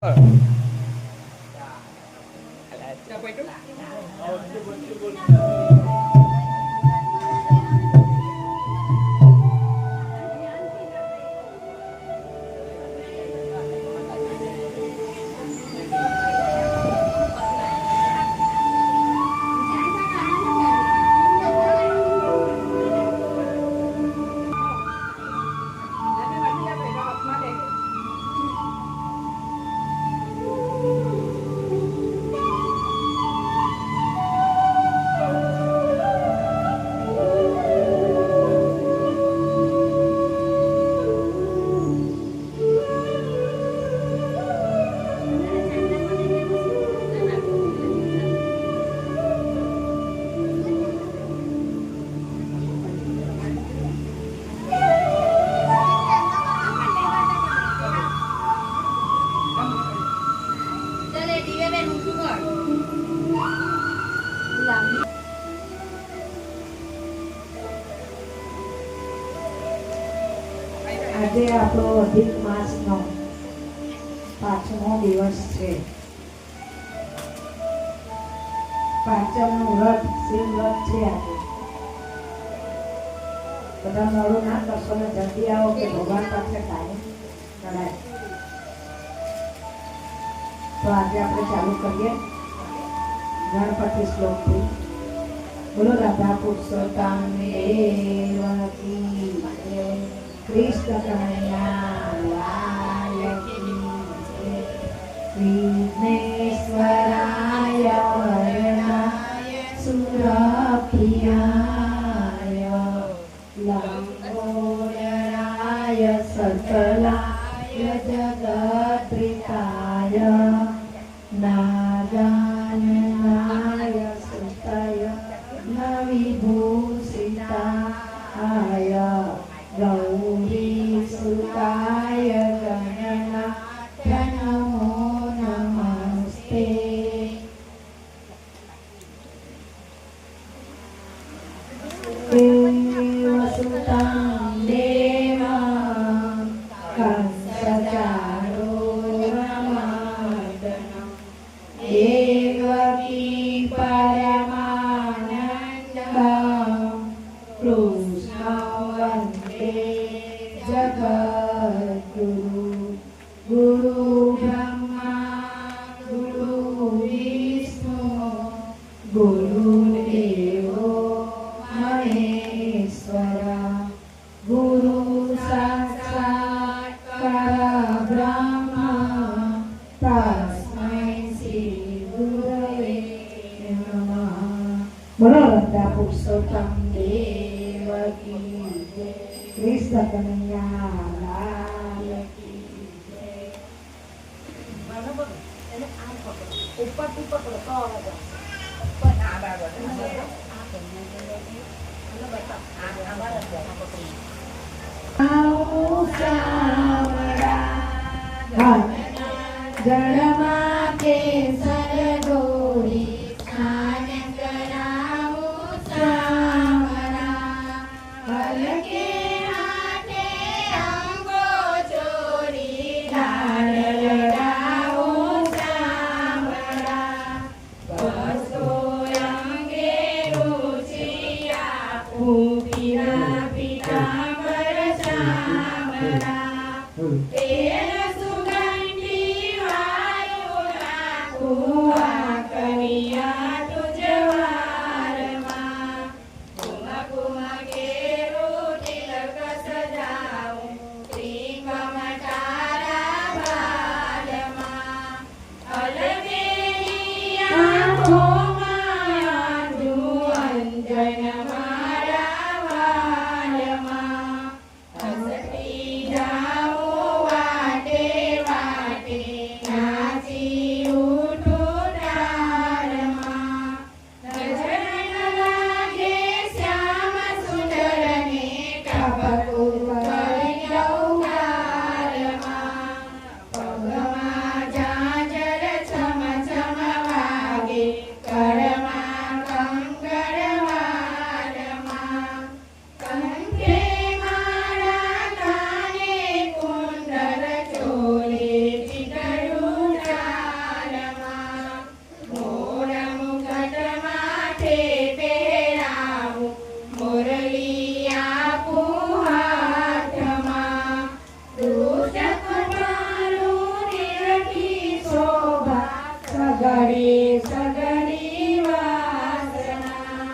Siapa itu? આજે આપણો અધિક માસનો 5મો દિવસ છે. પાંચમનું વ્રત શિવ વ્રત છે. આજે બધા મોડું ના કરશો ને જલ્દી આવો કે ભગવાન પાસે ટાઈમ કરાય. તો આજે આપણે ચાલુ કરીએ ગણપતિ શ્લોકથી. બોલો રાધા પુરુષોત્તમ દેવકી જય. કૃષ્ણ કનૈયા લાલ કી જય. વિઘ્નેશ્વરાય વરદાય સુરપ્રિયાય લંબોદરાય સકલાય જગત્પ્રિતાય નાગાનનાય સુતાય નવિભૂષિતાય ગૌરી સુતાય ગણનાથ્ય નમો નમસ્તે. દેવસુતં દેવં કંસચારૂરમર્દનં દેવકી પરમાનંદં કૃષ્ણં વંદે જગદ્ગુરુ. ગુરુ બ્રહ્મા ગુરુ વિષ્ણુ ગુરુદેવો મહેશ્વર. ગુરુ સાક્ષાત પરબ્રહ્મ તસ્મૈ શ્રી ગુરવે નમઃ. બોલો રાધા પુરુષોત્તમ દેવકી જય. કૃષ્ણ કનૈયા લાલ કી જય. ઉપર પકડો તો અવાજ જળમાં કેસર દોરી સ્નાન કરાવું સાવરા. હલકે હાથે અંગો ચોરી લાડ લડાવું સાવરા. બસો અંગે રુચિ આપું પીરા પીતાંબર સાવરા. તેલ સુગંધી વાયુ નાખું આ કરિયા તુજવારમાં. કુમ કુમ કેરું તિલક સજાવું ત્રિકમ તારા બાલમાં. અલબેલી આંખોમાં આંધું અંજન મારા વાલમાં. હસતી જાઉં વાટે વાટે નાચી ઉઠું ઘડી સગડી વાસના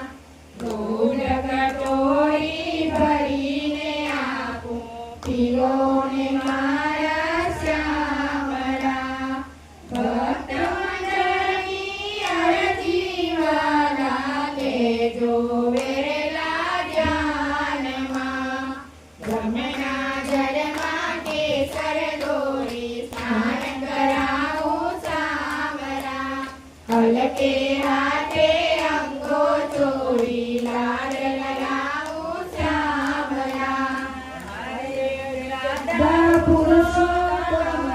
દૂધ કટોરી ભરીને આપું પીઓને મારા શ્યામળા ભક્ત મંડળની અરજી વાલા લેજો વેલા ધ્યાનમાં બ્રહ્મના જળમાં કેસર દોરી સ્નાન કરાવું સામરા હલકે હાથે અંગો ચોરી લાડ લગાવું શ્યામરા પુરુષોત્તમ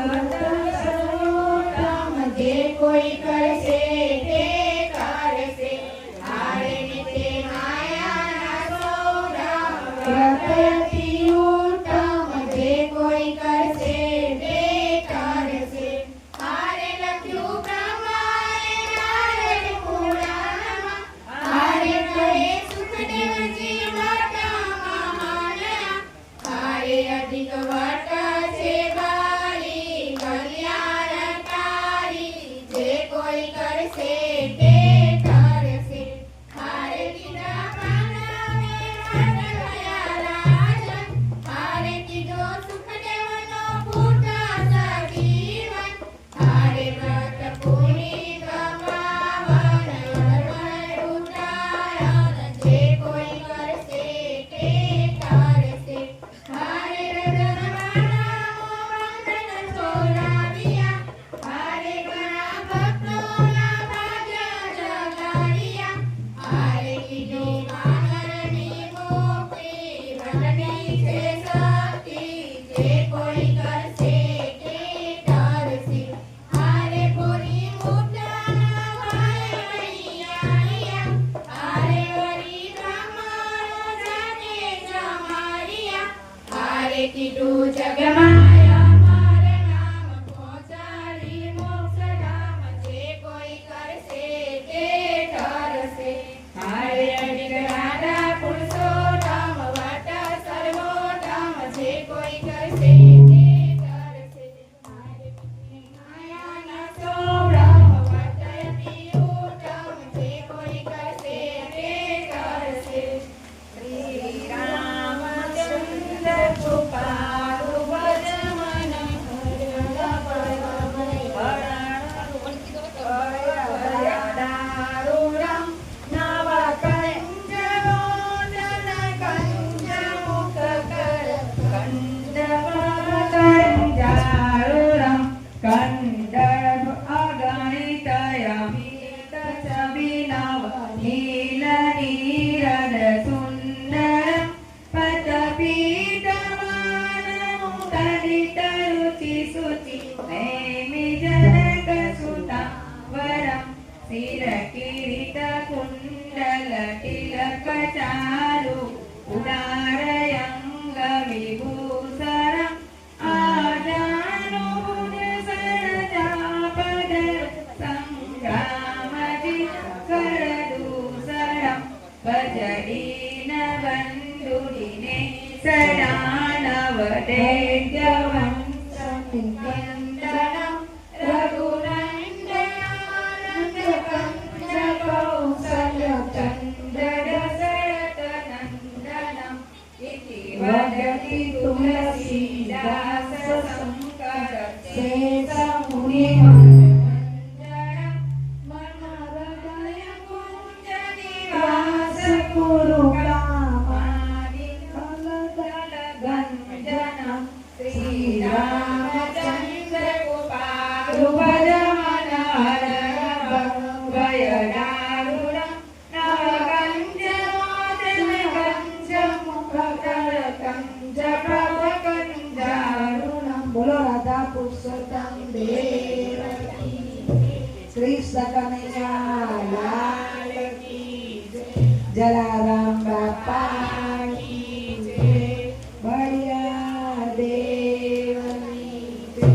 સર્વોત્તમ જે કોઈ કરશે તે કરશે હારે નીતે માયાના સૌરભ પ્રકૃતિ ઉત્તમ જે કોઈ કરશે તે કરશે હારે લખ્યું બ્રહ્માએ નારદ પુરાણમાં હારે કહે સુખદેવજી વાર્તામાં માનયા હારે અધિક વાર્તા છે બારી કલ્યાણકારી જે કોઈ કરશે તે કરશે હારે કીધા કાનાને મન ગયા રાજન હારે કીધો સુખદેવનો પુત્ર સજીવન હારે વ્રત પુનિત પાવન અર્પણ ઉત્તરાયણ જે કોઈ કરશે તે કરશે હારે રતનવાળાઓ બંધન છોડાવ્યા હારે ઘણા ભક્તોના ભાગ્ય જગાડ્યા હારે કીધી માનરની મુક્તિ વ્રતની છે શક્તિ જે કોઈ કરશે તે કરશે હારે પૂરી મુદ્રાના ભાઈ મૈયાળિયા હારે વળી બ્રાહ્મણો જાને જમાડ્યા હારે કીધું જગમાયા મારા નામ પહોંચાડી મોક્ષધામ જે કોઈ કરશે તે કરશે હારે અધિક રાધા પુરુષોત્તમ વટ સર્વોત્તમ જે કોઈ કરશે તે કરશે હારે માયાના સૌરભ વટયતિ ઉત્તમ જે કોઈ કરશે તે કરશે શ્રી રામચંદ્ર કૃપાલુ ભજ મન દારૂરમ નવ કંજમોદન કંજ મુખ કર કંજારૂરમ કંડર અગણિત અમિત છબિનવ નીલ નીરદ સુંદર પતપીતમાનમ તડિત રુચિ સુચિ નેમિ જનક સુતા વરમ શિર કિરીટ કુંડલ તિલક ચારુ ઉદારયંગ વિભૂષણમ આજાનુજ સરજાપદ સંગ્રામજી કરદૂષણમ ભજડીન બંધુડીને સદાનવ તેજવંશમિંદનમ રઘુનંદનાનંદ કંજ કૌસલ્ય ચંદ્ર દશરથ નંદનમ ઇતિ વદતિ તુલસીદાસ શંકર શેષ મુનિ મંજરમ મન હૃદય કુંજ નિવાસ કુરુ કામાનિ કલદલ ગંજનમ શ્રી રામચંદ્ર કૃપાલુ ભજ મન હર ભયદારુરમ નવ કંજમોદન કંજ મુખ કર કંજ પ્રભ કંજારુણમ બોલો રાધા પુરુષોત્તમ દેવ કી કૃષ્ણ કનૈયા લાલ કી જય જલારામ બાપા કી જય બળિયા દેવની જય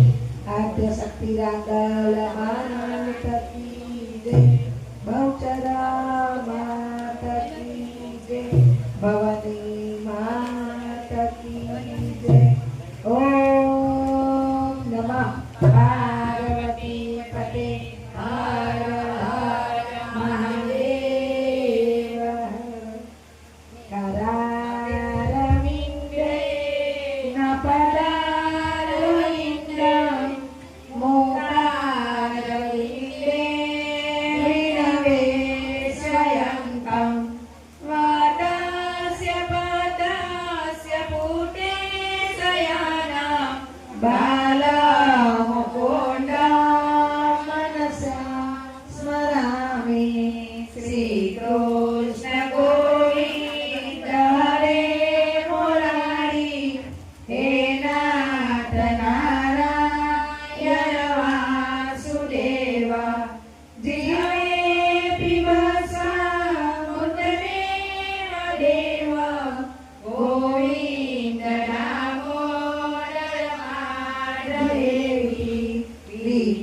આદ્ય શક્તિ રાંગલ માનત કી જય બહુચરા માત કી જય ભવાની માત કી જય ઓમ નમઃ પાર્વતી પતે હર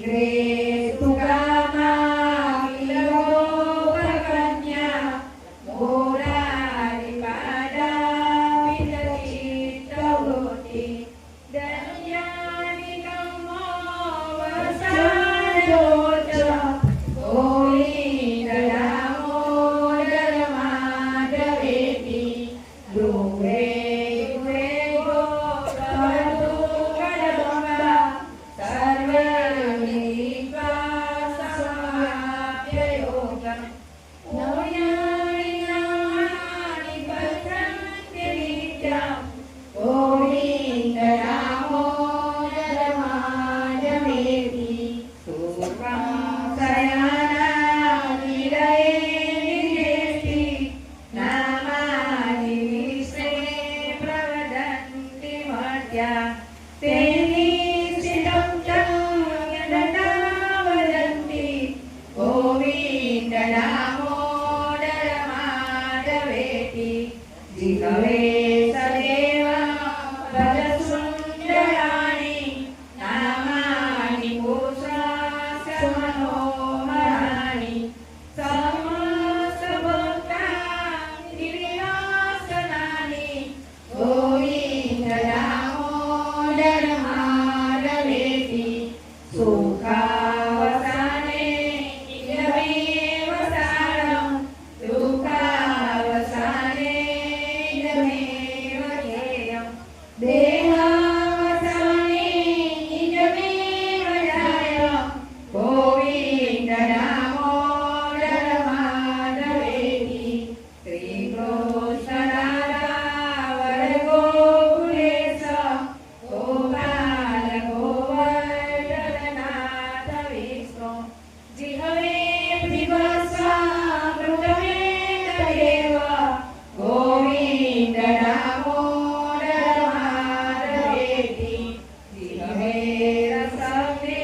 રે સુગામાં કિલો કન્યા મોરારી પાડા પિતરી તવોટી દરિયાની ગમો વરસાદ જોત ગોવિંદ રામો દરમાં દવેતી ડુંગરે ડુંગરે ગો કરતુ ગડબંગા સર્વનિકા સમાપ્ય યોગમ નોયાણી નામાણી પસંત્ય નિત્યમ ગોવિંદ રામો દરમાં દવેતી સુખમ સયાના નિરયે નિજેતી નામાની વિશે પ્રવદંતિ મર્ત્યા તેની સિદ્ધં ચંગદના વદંતિ ગોવિંદ નામો દરમાદવેતી જીગવે સદેવ વદસુંદરાણી નામાની પુષાસ્ય મનોહરાણી સમસ્ત ભક્તા દિવ્યાસનાની ગોવિંદ નામો દરમાદવેતી સુખાવસાને ઇદમેવ સારં દુઃખાવસાને ઇદમેવ ધ્યેયં દેહાવસાને ઇદમેવ જાયં ગોવિંદ નામો દરમાદવેતી શ્રી કૃષ્ણ રાધા વરગોકુલેશ ગોપાલ ગોવર્ધનનાથ વિષ્ણુ જીહવે વિભસ્વામૃતમે તદેવ ગોવિંદ નામો દરમાદવેતી જીહવે રસમે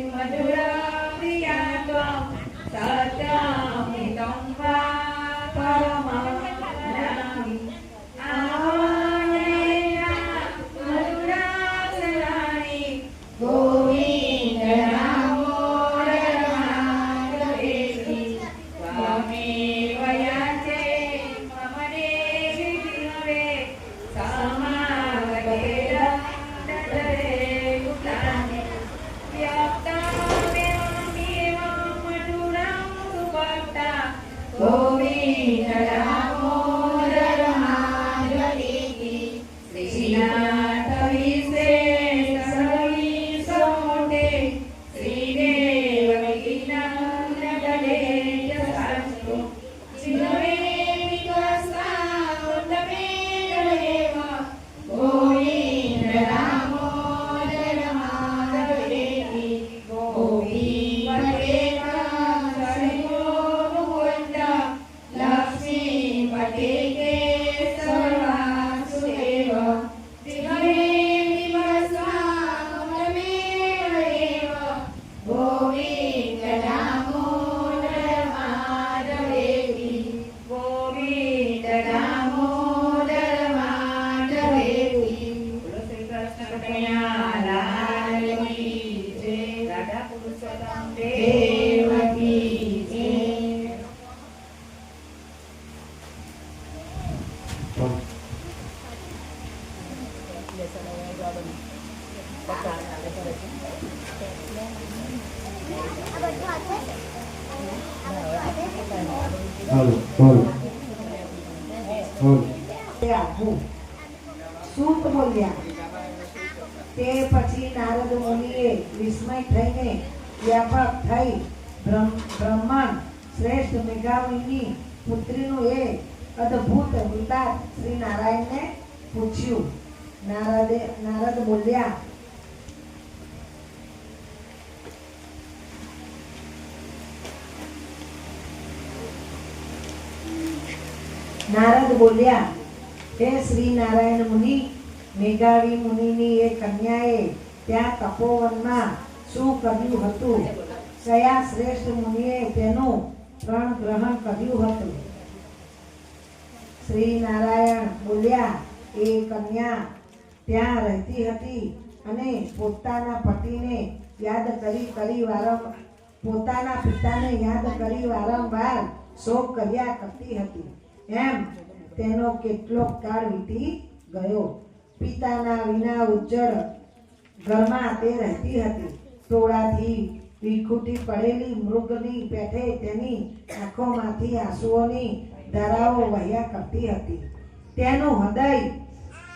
મધુરં પ્રિયાત્વં સત્યમિદં વા પરમં વદામિ આહ્વાનેના મધુરાસનાની ગોવિંદ નામો દરમાદવેતી સ્વામી વયાચે મમ દેવી જીવે સમાગતેરં દદરે ગુપ્તાને વ્યક્તામેવમેવ મધુરં સુભક્તા ગોવિંદ નામો દરમાદવેતી શ્રીનાથ વિશે સર્વીસ મોટે શ્રીદેવકી નંદને યશાસ્તુ જીવે વિકસ્વામૃતમે તદેવ ગોવિંદ નામો દરમાદવેતી ગોવિંદ મુકુંદ લક્ષ્મી પતે સર્વાસુદેવ જીવે વિભસ્વામૃતમેવ ગોવિંદ નામો દરમાદવેતી ગોવિંદ નામો દરમાદવેતી બોલો શ્રી કૃષ્ણ કનૈયા લાલ કી જય રાધા પુરુષોત્તમ દેવ કી જય સૂત બોલ્યા. તે પછી નારદ મુનિએ વિસ્મય થઈને વ્યાપક થઈ બ્રહ્માંડ શ્રેષ્ઠ મેઘાવીની પુત્રીનું એ અદ્ભુત વૃત્તાંત શ્રી નારાયણને પૂછ્યું. નારદ બોલ્યા, હે શ્રી નારાયણ મુનિ, મેઘાવી મુનિની એ કન્યાએ ત્યાં તપોવનમાં શું કર્યું હતું? કયા શ્રેષ્ઠ મુનિએ તેનું પ્રણ ગ્રહણ કર્યું હતું? શ્રી નારાયણ બોલ્યા, એ કન્યા ત્યાં રહેતી હતી અને પોતાના પતિને યાદ કરી પોતાના પિતાને યાદ કરી વારંવાર શોક કર્યા કરતી હતી. એમ તેનો કેટલોક કાળ વીતી ગયો. પિતાના વિના ઉજ્જડ ઘરમાં તે રહેતી હતી. ટોળાથી વિખૂટી પડેલી મૃગની પેઠે તેની આંખોમાંથી આંસુઓની ધારાઓ વહ્યા કરતી હતી. તેનું હૃદય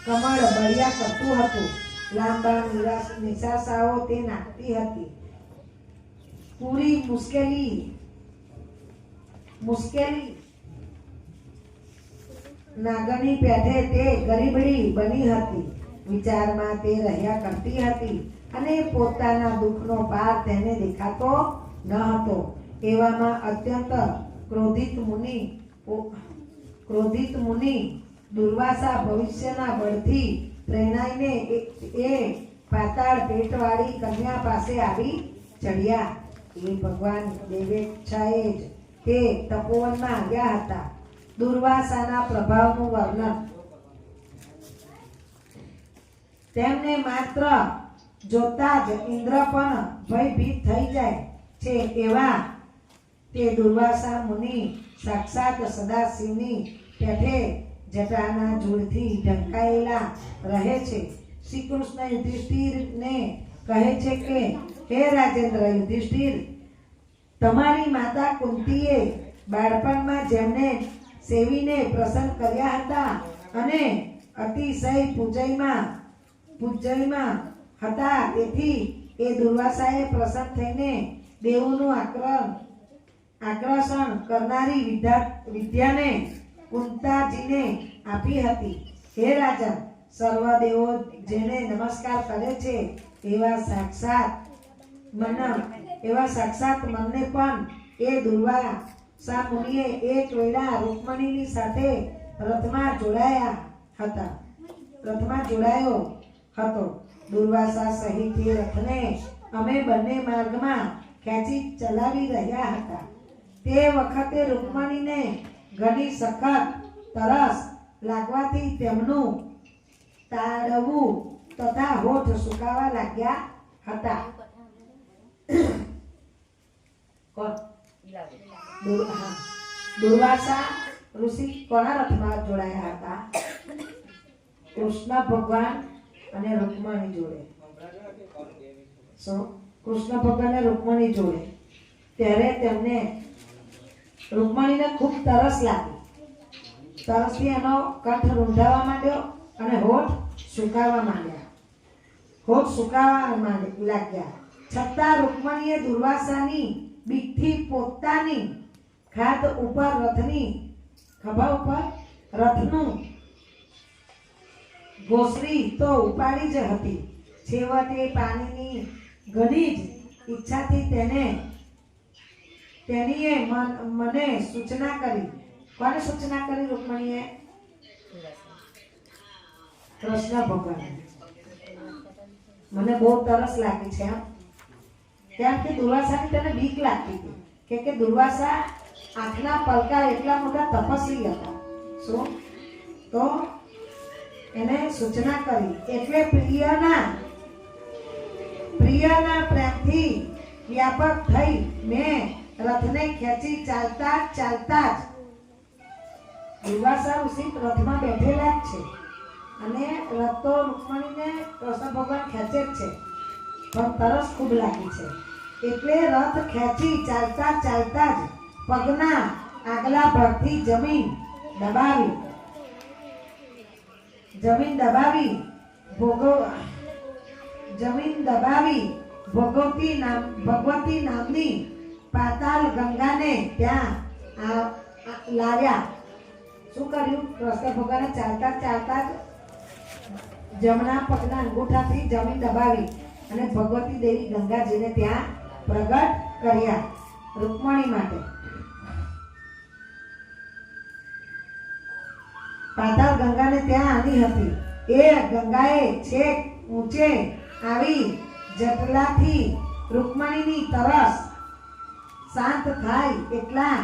કમળ બળ્યા કરતું હતું. લાંબા નિશાસાઓ તે નાખતી હતી. પૂરી મુશ્કેલી નાગની પેઠે તે ગરીબડી બની હતી. વિચારમાં તે રહ્યા કરતી હતી અને પોતાના દુઃખનો પાર તેને દેખાતો ન હતો. એવામાં અત્યંત ક્રોધિત મુનિ દુર્વાસા ભવિષ્યના બળથી પ્રેરણાઈને એ પાતાળ પેટવાળી કન્યા પાસે આવી ચડ્યા. એ ભગવાન દેવેચ્છાએ જ તે તપોવનમાં આવ્યા હતા. દુર્વાસાના પ્રભાવનું વર્ણન. તેમને માત્ર જોતા જ ઇન્દ્ર પણ ભયભીત થઈ જાય છે એવા તે દુર્વાસા મુનિ સાક્ષાત સદાશિવની પેઠે જટાના જોડથી ઢંકાયેલા રહે છે. શ્રી કૃષ્ણ યુધિષ્ઠિરને કહે છે કે હે રાજેન્દ્ર યુધિષ્ઠિર, તમારી માતા કુંતીએ બાળપણમાં જેમને સેવીને પ્રસન્ન કર્યા હતા અને અતિશય પૂજ્યમાં હતા, તેથી એ દુર્વાસાએ પ્રસન્ન થઈને દેવોનું આકર્ષણ કરનારી વિદ્યાને કુંતાજીને આપી હતી. હે રાજા, સર્વ દેવો જેને નમસ્કાર કરે છે એવા સાક્ષાત મનને પણ એ દુર્વાસા મુનિએ એક વેળા રૂકમણીની સાથે રથમાં જોડાયો હતો. દુર્વાસા સહિત એ રથને અમે બંને માર્ગમાં ખેંચી ચલાવી રહ્યા હતા. તે વખતે રૂકમણીને ઘણી સખત તરસ લાગવાથી તેમનું તાળવું તથા હોઠ સુકાવા લાગ્યા હતા. દુર્વાસા ઋષિ કોના રથમાં જોડાયા હતા? કૃષ્ણ ભગવાન અને રૂકમણી જોડે. કૃષ્ણ ભગવાન અને રૂકમણી જોડે. ત્યારે તેમને રૂકમણીને ખૂબ તરસ લાગી. તરસથી એનો કંઠ રૂંધાવા માંડ્યો અને હોઠ સુકાવા લાગ્યા. છતાં રૂકમણીએ દુર્વાસાની બીકથી પોતાની ખાટ ઉપર ખભા ઉપર રથનું ઘોસરી તો ઉપાડી જ હતી. છેવટે પાણીની ઘણી જ ઈચ્છાથી તેણીએ મને સૂચના કરી. કોને સૂચના કરી રૂકમણીએ? કૃષ્ણ ભગવાન. મને બહુ તરસ લાગી છે. કેમ કે દુર્વાસાની તેને બીક લાગતી હતી કે દુર્વાસા આંખના પલકા એટલા મોટા તપસ્વી હતા. શું? તો એને સૂચના કરી. એટલે પ્રિયના પ્રેમથી વ્યાપક થઈ મેં રથને ખેંચી ચાલતા જ દુર્વાસા ઋષિ રથમાં બેઠેલા જ છે અને રથ તો રૂકમણીને કૃષ્ણ ભગવાન ખેંચે જ છે, પણ તરસ ખૂબ લાગી છે. એટલે રથ ખેંચી ચાલતા જ પગના આગલા ભાગથી જમીન દબાવી ભગવતી નામની પાતાલ ગંગાને ત્યાં લાવ્યા. શું કર્યું? કૃષ્ણ ભગવાને ચાલતા જ જમણા પગના અંગૂઠાથી જમીન દબાવી અને ભગવતી દેવી ગંગાજીને ત્યાં પ્રગટ કર્યા રૂકમણી માટે. પાતાળ ગંગાને ત્યાં આની હતી. એ ગંગાએ છેક ઊંચે આવી જટલાથી રૂકમણીની તરસ શાંત થાય એટલા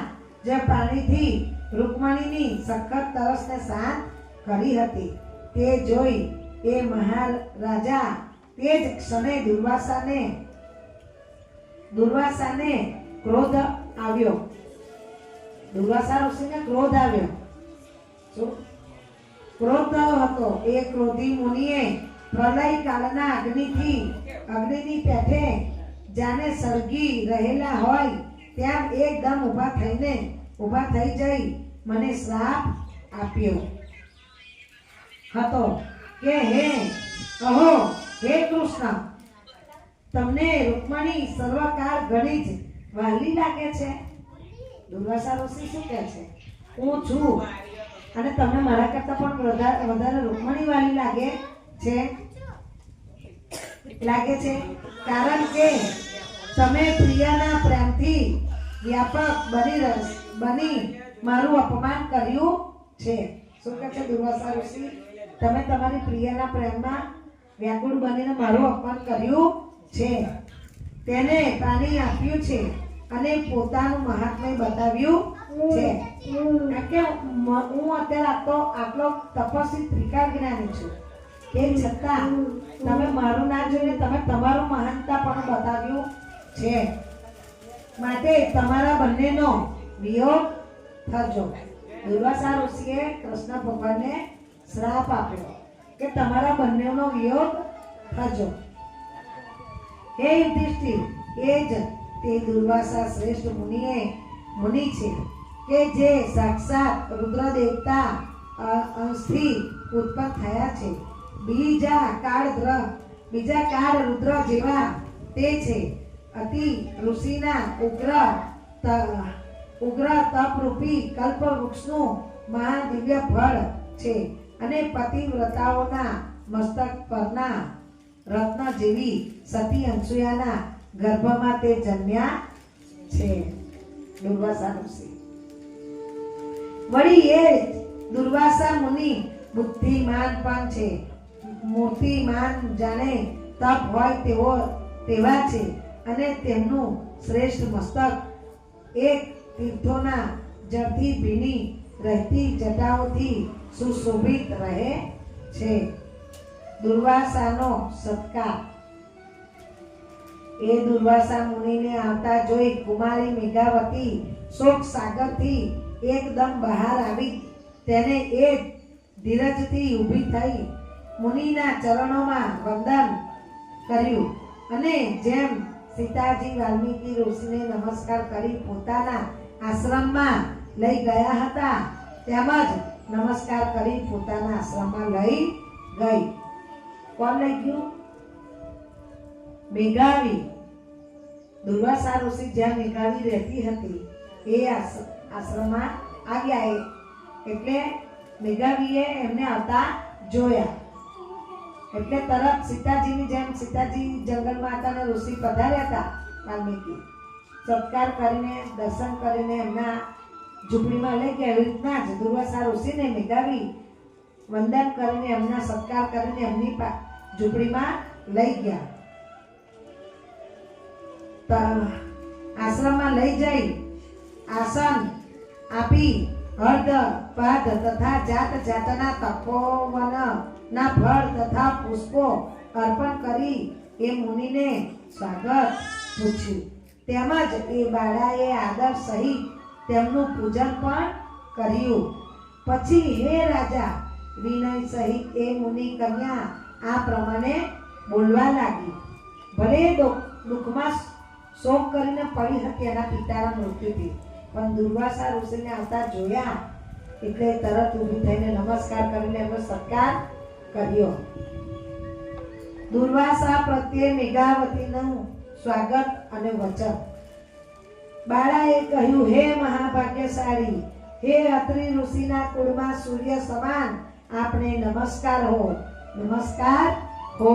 જ પાણીથી રૂકમણીની સખત તરસને શાંત કરી હતી. તે જોઈ એ મહારાજા તે જ ક્ષણે દુર્વાસાને દુર્વાસાને ક્રોધ આવ્યો. દુર્વાસા ઋષિને ક્રોધ આવ્યો. શું ક્રોધ હતો? એ ક્રોધી મુનિએ પ્રલય કાળના અગ્નિની પેઠે જાને સળગી રહેલા હોય તેમ એકદમ ઊભા થઈ જઈ મને શ્રાપ આપ્યો હતો કે હે કૃષ્ણ, તમને રૂકમણી સર્વકાળ ઘણી જ વહાલી લાગે છે. દુર્વાસા ઋષિ શું કહે છે? હું છું અને તમને મારા કરતા પણ વધારે રૂકમણી વાલી લાગે છે. કારણ કે તમે પ્રિયાના પ્રેમથી વ્યાપક બની મારું અપમાન કર્યું છે. શું કહે છે દુર્વાસા ઋષિ? તમે તમારી પ્રિયાના પ્રેમમાં વ્યાકુળ બનીને મારું અપમાન કર્યું છે, તેને પાણી આપ્યું છે અને પોતાનું મહાત્મ્ય બતાવ્યું છે. કે હું અત્યારે આટલો તપસ્વી ત્રિકાળ જ્ઞાની છું, તે છતાં તમે મારું ના જોઈને તમે તમારું મહાનતા પણ બતાવ્યું છે. માટે તમારા બંનેનો વિયોગ થજો. દુર્વાસા ઋષિએ કૃષ્ણ ભગવાનને શ્રાપ આપ્યો કે તમારા બંનેનો વિયોગ થજો. હે યુધિષ્ઠિર, એ જ તે દુર્વાસા શ્રેષ્ઠ મુનિ છે કે જે સાક્ષાત રુદ્ર દેવતા અંશથી ઉત્પન્ન થયા છે. બીજા કાળ રુદ્ર જેવા તે છે. અતિ ઋષિના ઉગ્ર તપરૂપી કલ્પ વૃક્ષનું મહાદિવ્ય ફળ છે અને પતિવ્રતાઓના મસ્તક પરના રત્ન જેવી સતી અનસુયાના ગર્ભમાં તે જન્મ્યા છે. દુર્વાસા ઋષિ. વળી એ દુર્વાસા મુનિ બુદ્ધિમાન પણ છે. મૂર્તિમાન જાણે તપ હોય તેવા છે અને તેમનું શ્રેષ્ઠ મસ્તક એક તીર્થોના જળથી ભીની રહેતી જટાઓથી સુશોભિત રહે છે. દુર્વાસાનો સત્કાર. એ દુર્વાસા મુનિને આવતા જોઈ કુમારી મેઘાવતી શોક સાગરથી એકદમ બહાર આવી તેને એ ધીરજથી ઊભી થઈ મુનિના ચરણોમાં વંદન કર્યું અને જેમ સીતાજી વાલ્મીકી ઋષિને નમસ્કાર કરી પોતાના આશ્રમમાં લઈ ગયા હતા તેમજ નમસ્કાર કરી પોતાના આશ્રમમાં લઈ ગઈ. કોણ લઈ ગયું? મેઘાવી. દુર્વાસા ઋષિ જ્યાં મેઘાવી રહેતી હતી એ આશ્રમમાં આવ્યા. એટલે મેઘાવીએ એમને આવતા જોયા એટલે તરત સીતાજીની જેમ સીતાજી જંગલમાં હતા અને ઋષિ પધાર્યા હતા વાલ્મીકી સત્કાર કરીને દર્શન કરીને એમના ઝૂંપડીમાં લઈ ગયા. એવી રીતના જ દુર્વાસા ઋષિને મેઘાવી વંદન કરીને એમના સત્કાર કરીને એમની ઝૂંપડીમાં લઈ ગયા. આશ્રમમાં લઈ જઈ આસન આપી હળદ પાદ તથા જાત જાતના તપોવનના ફળ તથા પુષ્પો અર્પણ કરી એ મુનિને સ્વાગત પૂછ્યું. તેમજ એ બાળાએ આદર સહિત તેમનું પૂજન પણ કર્યું. પછી હે રાજા, વિનય સહિત એ મુનિ કન્યા આ પ્રમાણે બોલવા લાગી. ભલે દુઃખમાં શોક કરીને પડી હતી એના પિતાના મૃત્યુથી, પણ દુર્વાસા ઋષિને આવતા જોયા એટલે તરત ઊભી થઈને નમસ્કાર કરીને એમનો સત્કાર કર્યો. દુર્વાસા પ્રત્યે મેઘાવતીનું સ્વાગત અને વચન. બાળાએ કહ્યું, હે મહાભાગ્યશાળી, હે અત્રિ ઋષિના કુળમાં સૂર્ય સમાન આપને નમસ્કાર હો.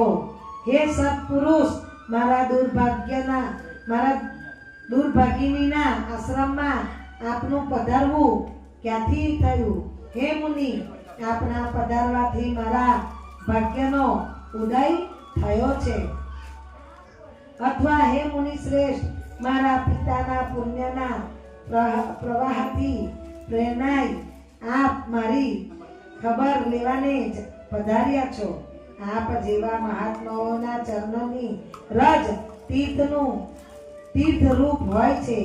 હે સત્પુરુષ, મારા દુર્ભાગિનીના આશ્રમમાં આપનું પધારવું ક્યાંથી થયું? હે મુનિ, આપના પધારવાથી મારા ભાગ્યનો ઉદય થયો છે. અથવા હે મુનિ શ્રેષ્ઠ, મારા પિતાના પુણ્યના પ્રવાહથી પ્રેરણાઈ આપ મારી ખબર લેવાને જ પધાર્યા છો. આપ જેવા મહાત્માઓના ચરણોની રજ તીર્થનું તીર્થરૂપ હોય છે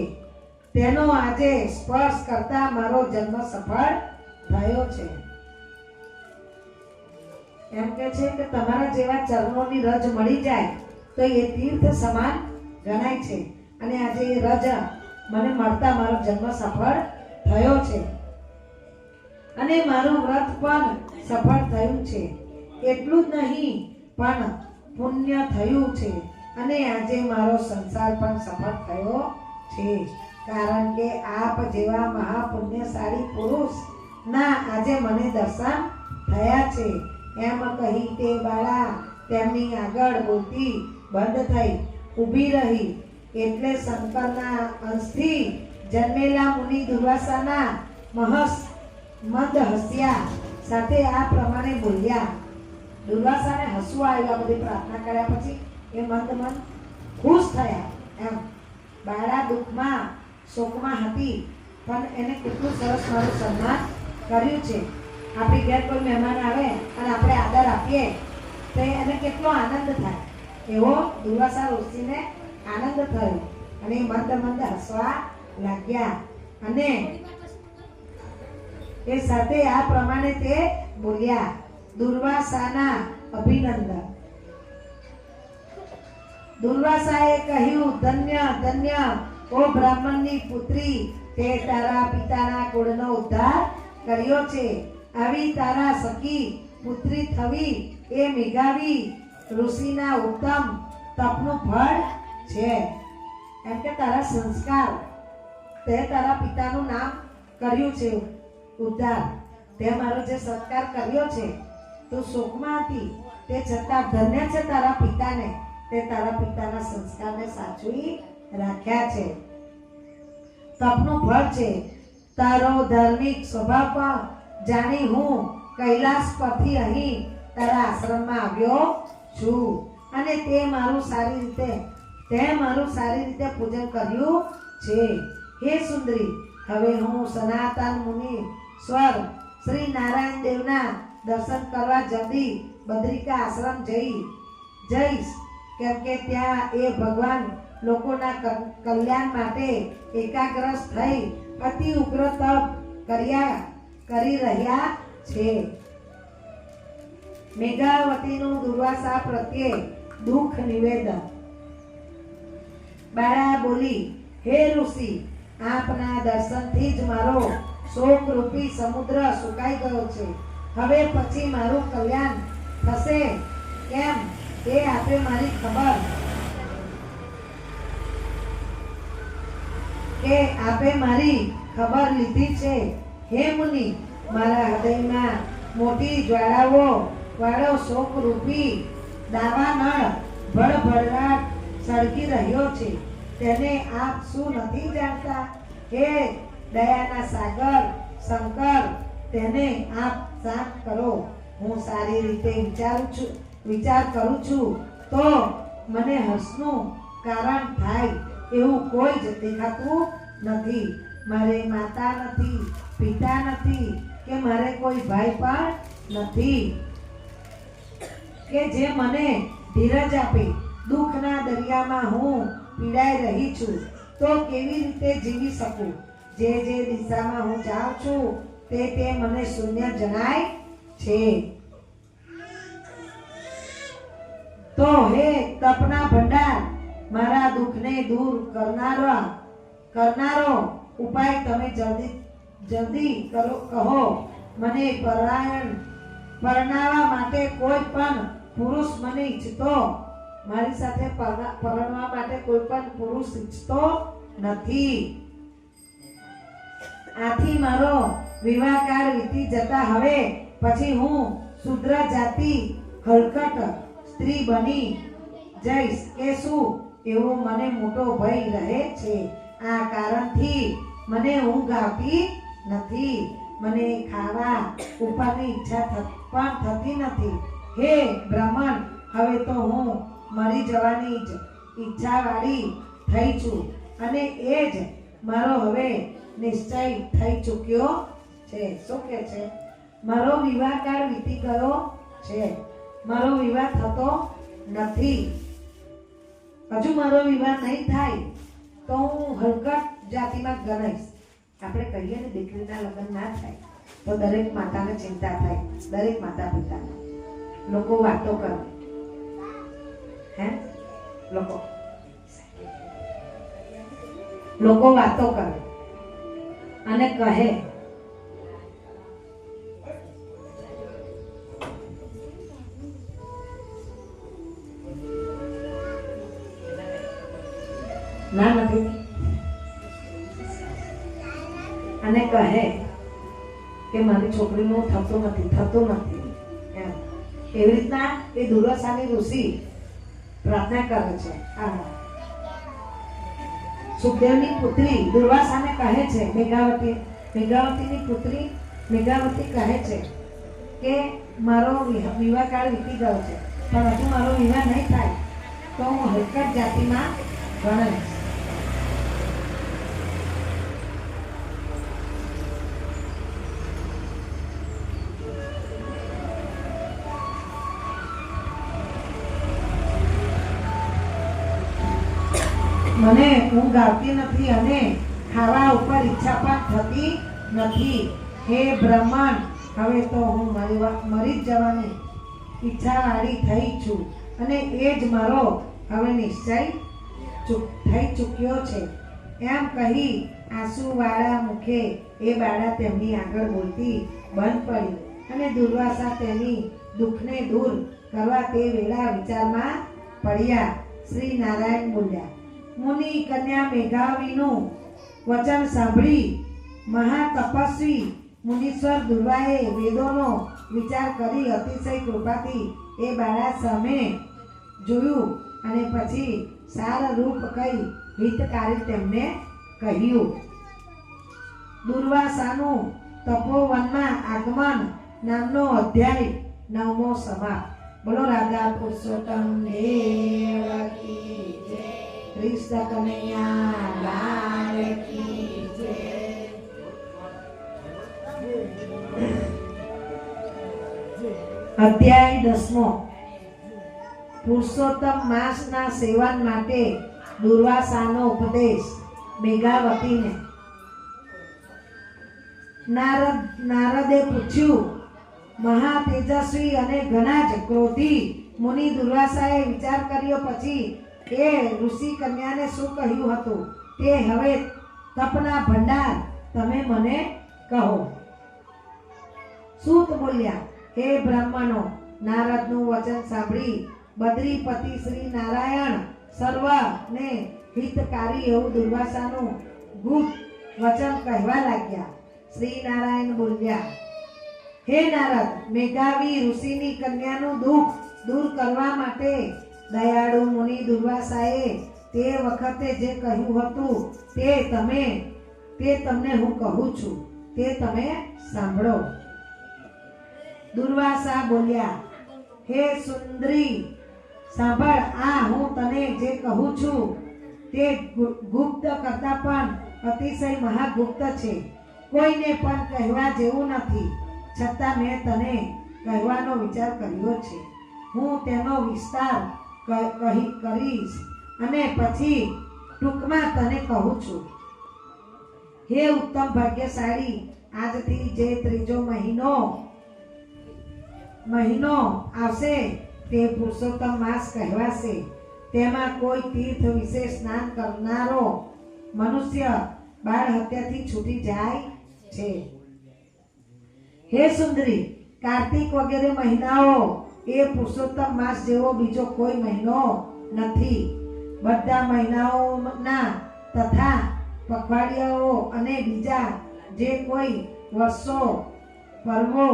તેનો આજે સ્પર્શ કરતા મારો જન્મ સફળ થયો છે. એમ કે છે કે તમારા જેવા ચરણોની રજ મળી જાય તો એ તીર્થ સમાન ગણાય છે અને આજે એ રજ મને મળતા મારો જન્મ સફળ થયો છે અને મારું વ્રત પણ સફળ થયું છે. એટલું જ નહીં પણ પુણ્ય થયું છે અને આજે મારો સંસાર પણ સફળ થયો છે, કારણ કે આપ જેવા મહાપુણ્યશાળી પુરુષ ના આજે મને દર્શન થયા છે. એમ કહી તે બાળા તેમની આગળ બોલતી બંધ થઈ ઊભી રહી. એટલે શંકરના અંશથી જન્મેલા મુનિ દુર્વાસાના મંદ હસ્યા સાથે આ પ્રમાણે બોલ્યા. દુર્વાસાને હસવું આવ્યું આ બધી પ્રાર્થના કર્યા પછી. એ મંદ ખુશ થયા. એમ બાળા દુઃખમાં શોકમાં હતી પણ એને કેટલું સરસ મારું સન્માન કર્યું છે. આપણી ઘેર કોઈ મહેમાન આવે અને આપણે આદર આપીએ તો એને કેટલો આનંદ થાય. એવો દુર્વાસા ઋષિને આનંદ થયો અને મંદ હસવા લાગ્યા અને એ સાથે આ પ્રમાણે તે બોલ્યા. દુર્વાસાના અભિનંદન. દુર્વાસાએ કહ્યું, ધન્ય ધન્ય ઓ બ્રાહ્મણની પુત્રી, તે તારા પિતાના કુળનો ઉદ્ધાર કર્યો છે. આવી તારા સખી પુત્રી થવી એ મેઘાવી ઋષિના ઉત્તમ તપનું ફળ છે. એમ કે તારા સંસ્કાર, તે તારા પિતાનું નામ કર્યું છે ઉદ્ધાર, તે મારો જે સત્કાર કર્યો છે, તું શોકમાં હતી તે છતાં ધન્ય છે તારા પિતાને, તે તારા પિતાના સંસ્કારને સાચવી રાખ્યા છે. તપનું ફળ છે. તારો ધાર્મિક સ્વભાવ પણ જાણી હું કૈલાસ પરથી અહીં તારા આશ્રમમાં આવ્યો છું અને તે મારું સારી રીતે પૂજન કર્યું છે. હે સુંદરી, હવે હું સનાતન મુનિ સ્વર શ્રી નારાયણ દેવના દર્શન કરવા જલ્દી બદ્રિકા આશ્રમ જઈશ, કેમ કે ત્યાં એ ભગવાન લોકોના કલ્યાણ માટે એકાગ્રસ્ત થઈ અતિ ઉગ્ર તપ કરી રહ્યા છે. મેઘાવતીનું દુર્વાસા પ્રત્યે દુઃખ નિવેદન. બાળા બોલી, હે ઋષિ, આપના દર્શનથી જ મારો શોકરૂપી સમુદ્ર સુકાઈ ગયો છે. હવે પછી મારું કલ્યાણ થશે કેમ એ આપે મારી ખબર લીધી છે. હે મુનિ, મારા હૃદયમાં મોટી જ્વાળાઓ વાળો શોકરૂપી દાવાનળ ભળભળાટ સળગી રહ્યો છે. તેને આપ શું નથી જાણતા? હે દયાના સાગર શંકર, તેને આપ શાંત કરો. હું સારી રીતે વિચાર કરું છું તો મને હર્ષનું કારણ થાય એવું કોઈ જ દેખાતું નથી. મારે માતા નથી, પિતા નથી કે મારે કોઈ ભાઈ પણ નથી કે જે મને ધીરજ આપે. દુઃખના દરિયામાં હું પીડાઈ રહી છું તો કેવી રીતે જીવી શકું? જે દિશામાં હું જાઉં છું તે મને શૂન્ય જણાય છે. તો હે તપના ભંડાર, મારા દુઃખને દૂર કરનારો ઉપાય તમે જલ્દી કહો. મને પરણાવવા માટે કોઈ પણ પુરુષ મને ઈચ્છતો, મારી સાથે પરણવા માટે કોઈ પણ પુરુષ ઈચ્છતો નથી. આથી મારો વિવાહકાળ વીતી જતા હવે પછી હું શુદ્ર જાતિ હલકટ સ્ત્રી બની જઈશ કે શું, એવો મને મોટો ભય રહે છે. આ કારણથી મને ઊંઘ આવતી નથી. મને ખાવા ઉપરની ઈચ્છા પણ થતી નથી. હે બ્રાહ્મણ, હવે તો હું મરી જવાની જ ઈચ્છાવાળી થઈ છું અને એ જ મારો હવે નિશ્ચય થઈ ચૂક્યો છે. શું કે છે? મારો વિવાહકાળ વીતી ગયો છે, મારો વિવાહ થતો નથી. હજુ મારો વિવાહ નહીં થાય તો હું હલકટ જાતિમાં ગણાઈશ. આપણે કહીએ ને દીકરીના લગ્ન ના થાય તો દરેક માતાને ચિંતા થાય, દરેક માતા પિતાને. લોકો વાતો કરે, હે લોકો વાતો કરે અને કહે ના નથી, અને કહે કે મારી છોકરીનું થતું નથી એમ. એવી રીતના એ દુર્વાસાની ઋષિ પ્રાર્થના કરે છે. સુખદેવની પુત્રી દુર્વાસાને કહે છે, મેઘાવતીની પુત્રી મેઘાવતી કહે છે કે મારો વિવાહ કાળ વીતી ગયો છે, પણ હજુ મારો વિવાહ નહીં થાય તો હું હલકટ જાતિમાં ગણાઈશ. મને ઊંઘ આવતી નથી અને ખાવા ઉપર ઈચ્છા પણ થતી નથી. હે બ્રહ્મણ, હવે તો હું મરી જ જવાની ઈચ્છાવાળી થઈ છું અને એ જ મારો હવે નિશ્ચય થઈ ચૂક્યો છે. એમ કહી આંસુવાળા મુખે એ બાળા તેમની આગળ બોલતી બંધ પડી અને દુર્વાસા તેની દુઃખને દૂર કરવા તે વેળા વિચારમાં પડ્યા. શ્રી નારાયણ બોલ્યા, મુનિ કન્યા મેઘાવીનું વચન સાંભળી મહાતપસ્વી મુનીશ્વર દુર્વાએ વેદોનો વિચાર કરી અતિશય કૃપાથી એ બાળા સામે જોયું અને પછી સાર રૂપ કહી હિતકારી તેમને કહ્યું. દુર્વાસાનું તપોવનમાં આગમન નામનો અધ્યાય 9મો સમાપ્ત. બોલો રાધા પુરુષોત્તમ દેવ કી જય. કૃષ્ણ કનૈયા લાલ કી જય. અધ્યાય 10મો. પુરુષોત્તમ માસના સેવન માટે દુર્વાસાનો ઉપદેશ મેઘાવતીને. નારદે પૂછ્યું, મહા તેજસ્વી અને ઘણા જ ક્રોધી મુનિ દુર્વાસાએ વિચાર કર્યો પછી એ ઋષિ કન્યાને શું કહ્યું હતું તે હવે તપના ભંડાર તમે મને કહો. સૂત બોલ્યા, હે બ્રાહ્મણો, નારદનું વચન સાંભળી બદ્રીપતિ શ્રી નારાયણ સર્વને હિતકારી એવું દુર્વાસાનું ગુપ્ત વચન કહેવા લાગ્યા. શ્રી નારાયણ બોલ્યા, હે નારદ, મેઘાવી ઋષિની કન્યાનું દુઃખ દૂર કરવા માટે દયાળુ મુનિ દુર્વાસાએ તે વખતે જે કહ્યું હતું તે તમને હું કહું છું, તે તમે સાંભળો. દુર્વાસા બોલ્યા, હે સુંદરી, સાંભળ, આ હું તને જે કહું છું તે ગુપ્ત કરતા પણ અતિશય મહાગુપ્ત છે, કોઈને પણ કહેવા જેવું નથી, છતાં મેં તને કહેવાનો વિચાર કર્યો છે. હું તેનો વિસ્તાર કરીશ અને પછી ટૂંકમાં તને કહું છું. હે ઉત્તમ ભાગ્યશાળી, આજથી જે ત્રીજો મહિનો આવશે તે પુરુષોત્તમ માસ કહેવાશે. તેમાં કોઈ તીર્થ વિશે સ્નાન કરનારો મનુષ્ય બાળ હત્યાથી છૂટી જાય છે. હે સુંદરી, કાર્તિક વગેરે મહિનાઓ એ પુરુષોત્તમ માસ જેવો બીજો કોઈ મહિનો નથી. બધા મહિનાઓના તથા પખવાડિયાઓ અને બીજા જે કોઈ વર્ષો પર્વો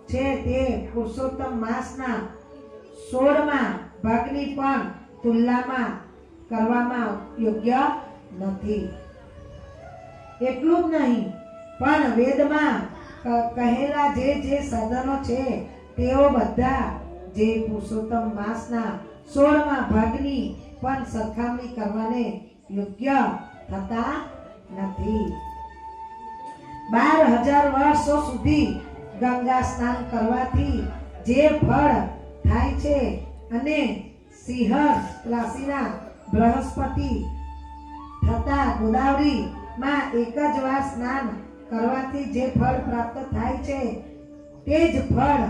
છે તે પુરુષોત્તમ માસના 16મા ભાગની પણ તુલનામાં કરવામાં યોગ્ય નથી. એટલું જ નહીં, પણ વેદમાં કહેલા જે સાધનો છે તેઓ બધા જે પુરુષોત્તમ માસના 16મા ભાગની પણ સરખામણી કરવાને યોગ્ય થતા નથી. 12,000 વર્ષો સુધી ગંગા સ્નાન કરવાથી જે ફળ થાય છે અને સિંહર રાશિના બૃહસ્પતિ થતા ગોદાવરીમાં એક જ વાર સ્નાન કરવાથી જે ફળ પ્રાપ્ત થાય છે તે જ ફળ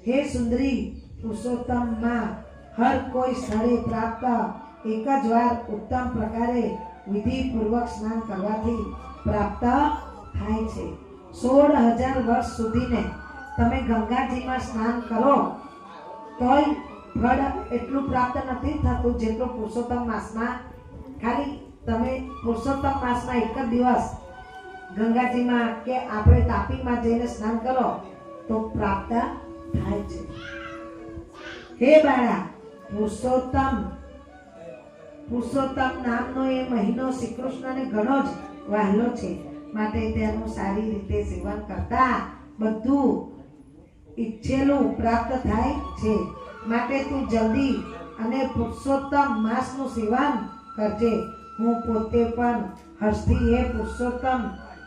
હે સુંદરી પુરુષોત્તમમાં હર કોઈ સ્થળે પ્રાપ્ત એક જ વાર ઉત્તમ પ્રકારે વિધિપૂર્વક સ્નાન કરવાથી પ્રાપ્ત થાય છે. 16,000 વર્ષ સુધીને તમે ગંગાજીમાં સ્નાન કરો તોય ફળ એટલું પ્રાપ્ત નથી થતું જેટલું પુરુષોત્તમ માસમાં. ખાલી તમે પુરુષોત્તમ માસમાં એક જ દિવસ ગંગાજીમાં કે આપણે તાપીમાં જઈને સ્નાન કરો તો પ્રાપ્ત થાય છે. હે બાળા, પુરુષોત્તમ નામનો એ મહિનો શ્રી કૃષ્ણને ઘણો જ વહાલો છે, માટે તેનું સારી રીતે સેવન કરતા બધું ઈચ્છેલું પ્રાપ્ત થાય છે. માટે તું જલ્દી અને પુરુષોત્તમ માસનું સેવન કરજે. હું પોતે પણ હર્ષથી એ પુરુષોત્તમ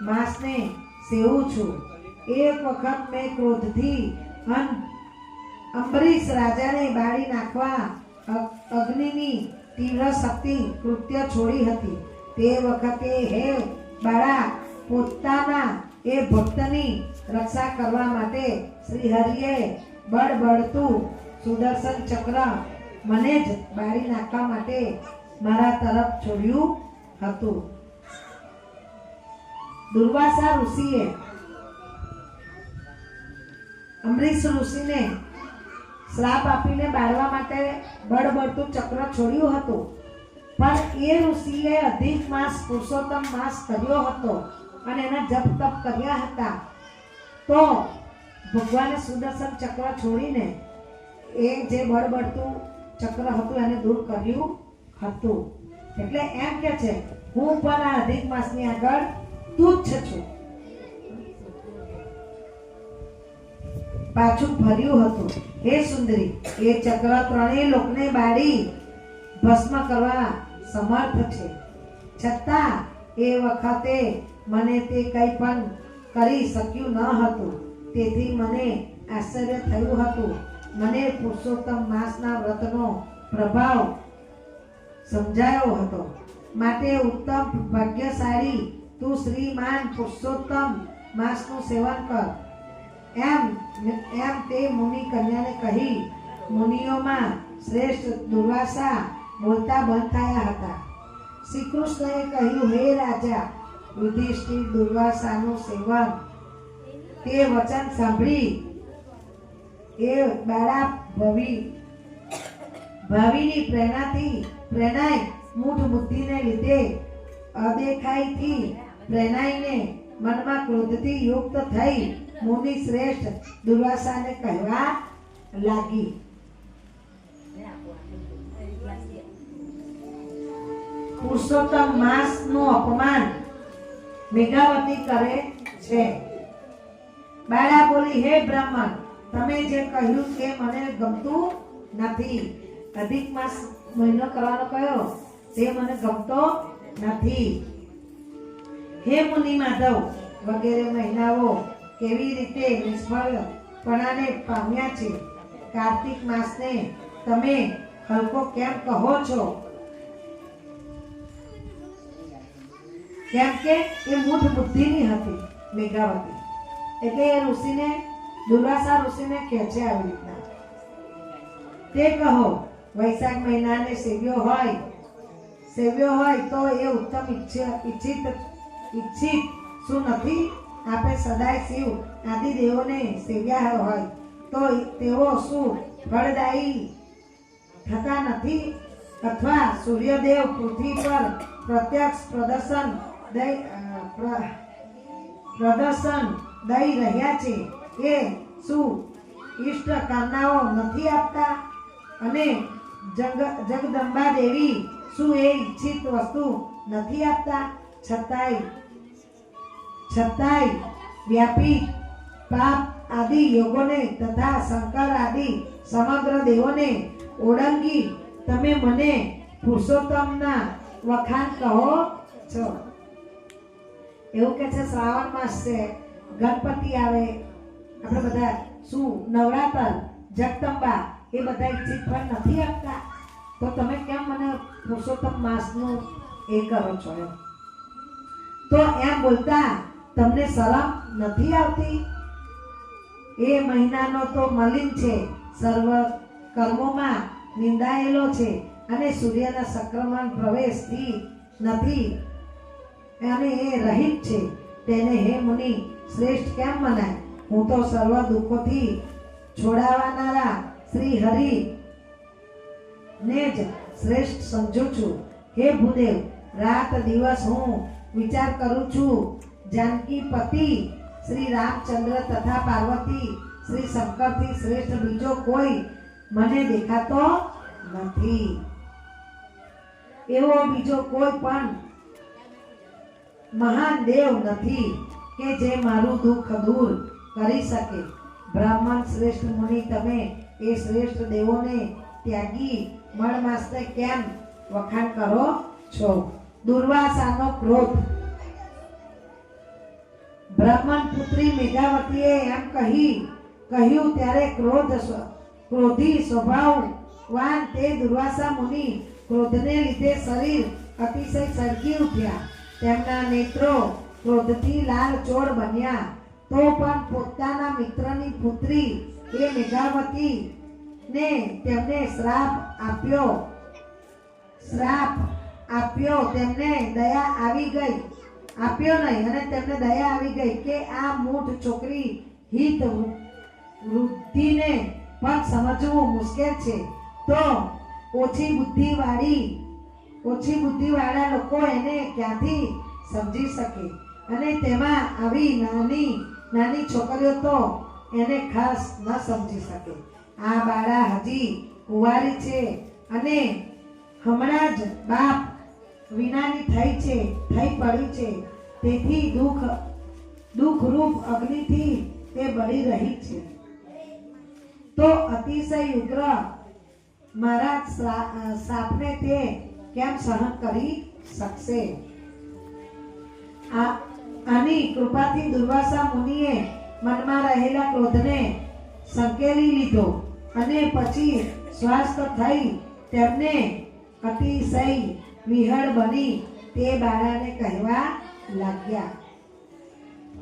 માસને સેવું છું. એક વખત મેં ક્રોધથી અંબરીશ રાજાને બાળી નાખવા અગ્નિની તીવ્ર શક્તિ કૃત્ય છોડી હતી. તે વખતે હે બાળા, પોતાના એ ભક્તની રક્ષા કરવા માટે શ્રી હરિએ બળબડતું સુદર્શન ચક્ર મને જ બાળી નાખવા માટે મારા તરફ છોડ્યું હતું. દુર્વાસા ઋષિએ અંબરીશ ઋષિને શ્રાપ આપીને બાળવા માટે બળબડતું ચક્ર છોડ્યું હતું, પણ એ ઋષિએ અધિક માસ પુરુષોત્તમ માસ કર્યો હતો અને એના જપ તપ કર્યા હતા, તો ભગવાને સુદર્શન ચક્ર છોડીને એ જે બળબડતું ચક્ર હતું એને દૂર કર્યું હતું. એટલે એમ કે છે હું પણ આ અધિક માસની આગળ તુચ્છ છું. પાછું ફર્યું હતું. હે સુંદરી, એ ચક્ર ત્રણેય લોકને બાળી ભસ્મ કરવા સમર્થ છે, છતાં એ વખતે મને તે કંઈ પણ કરી શક્યું ન હતું. તેથી મને આશ્ચર્ય થયું હતું. મને પુરુષોત્તમ માસના વ્રતનો પ્રભાવ સમજાયો હતો. માટે ઉત્તમ ભાગ્યશાળી તું શ્રીમાન પુરુષોત્તમ માસનું સેવન કર. એમ તે મુનિ કન્યાને કહી મુનિઓમાં શ્રેષ્ઠ દુર્વાસા બોલતા બંધ થયા હતા. શ્રી કૃષ્ણએ કહ્યું, હે રાજા યુધિષ્ઠિર, દુર્વાસાનું સેવન તે વચન સાંભળી એ બાળા ભાવિની પ્રેરણાય મૂઢ બુદ્ધિને લીધે અદેખાઈથી પ્રેરણાઈને મનમાં ક્રોધથી યુક્ત થઈ મુનિ શ્રેષ્ઠ દુર્વાસાને કહેવા લાગી. પુરુષોત્તમ માસનું અપમાન મેઘાવતી કરે છે. બાળા બોલી, હે બ્રાહ્મણ, તમે જે કહ્યું તે મને ગમતું નથી. અધિક માસ મહિનો કરવાનો કયો તે મને ગમતો નથી. હે મુનિ માધવ, વગેરે મહિનાઓ કેવી રીતે નિષ્ફળપણાને પામ્યા છે. કાર્તિક માસને તમે હલકો કેમ કહો છો? કેમ કે એ મૂઢ બુદ્ધિની હતી મેઘાવતી. એટલે એ ઋષિને દુર્વાસા ઋષિને કહે છે આવી રીતના, તે કહો વૈશાખ મહિનાને સેવ્યો હોય તો એ ઉત્તમ ઈચ્છિત શું નથી? આપણે સદાય શિવ આદિ દેવોને સેવ્યા હોય તો તેઓ શું ફળદાયી થતા નથી? અથવા સૂર્યદેવ પૃથ્વી પર પ્રત્યક્ષ પ્રદર્શન દઈ રહ્યા છે, એ શું ઈષ્ટ કામનાઓ નથી આપતા? અને જગદંબા દેવી શું એ ઈચ્છિત વસ્તુ નથી આપતા? છતાંય વ્યાપી પાપ આદિ યોગોને તથા શંકર આદિ સમગ્ર દેવોને ઓળંગી તમે મને પુરુષોત્તમના વખાણ કહો છો. એવું કે છે શ્રાવણ માસ છે, ગણપતિ આવે, આપણે બધા શું નવરાત્ર, જગદંબા એ બધા ઈચ્છિત ફળ નથી આપતા, તો તમે કેમ મને પુરુષોત્તમ માસનું એ કરો છો? એમ તો એમ બોલતા તમને શરમ નથી આવતી? એ મહિનાનો તો મલિન છે, સર્વ કર્મોમાં નિંદાયેલો છે અને સૂર્યના સંક્રમણ પ્રવેશથી નથી અને એ રહિત છે. તેને હે મુનિ શ્રેષ્ઠ કેમ મનાય? હું તો સર્વ દુઃખોથી છોડાવનારા શ્રી હરિ ને જ શ્રેષ્ઠ સમજુ છું. હે ભૂદેવ, રાત દિવસ હું વિચાર કરું છું. જાનકી પતિ શ્રી રામચંદ્ર તથા પાર્વતી શ્રી શંકરથી શ્રેષ્ઠ બીજો કોઈ મને દેખાતો નથી. એવો બીજો કોઈ પણ મહાન દેવ નથી કે જે મારું દુઃખ દૂર કરી શકે. બ્રાહ્મણ શ્રેષ્ઠ મુનિ, તમે એ શ્રેષ્ઠ દેવોને ત્યાગી મળમાસ્તે કેમ વખાણ કરો છો? દુર્વાસાનો ક્રોધ. બ્રાહ્મણ પુત્રી મેઘાવતીએ એમ કહ્યું ત્યારે ક્રોધી સ્વભાવવાન તે દુર્વાસા મુનિ ક્રોધને લીધે શરીર અતિશય સળગી ઉઠ્યા. તેમના નેત્રો ક્રોધથી લાલચોળ બન્યા. તો પણ પોતાના મિત્રની પુત્રી એ મેઘાવતી ને તેમને શ્રાપ આપ્યો. તેમને દયા આવી ગઈ અને તેમને દયા આવી ગઈ કે આ મૂઢ છોકરી હિત વૃદ્ધિને પણ સમજવું મુશ્કેલ છે. તો ઓછી બુદ્ધિવાળા લોકો એને ક્યાંથી સમજી શકે? અને તેમાં આવી નાની છોકરીઓ તો એને ખાસ ન સમજી શકે. આ બાળા હજી કુંવારી છે અને હમણાં જ બાપ વિનાની થઈ પડી છે. તેથી દુઃખરૂપ અગ્નિથી તે બળી રહી છે. તો અતિશય ઉગ્ર મારા સાપને તે કેમ સહન કરી શકશે? આની કૃપાથી દુર્વાસા મુનિએ મનમાં રહેલા ક્રોધને સંકેલી લીધો અને પછી સ્વસ્થ થઈ તેમને અતિશય વિહળ બની તે બાળાને કહેવા લાગ્યા,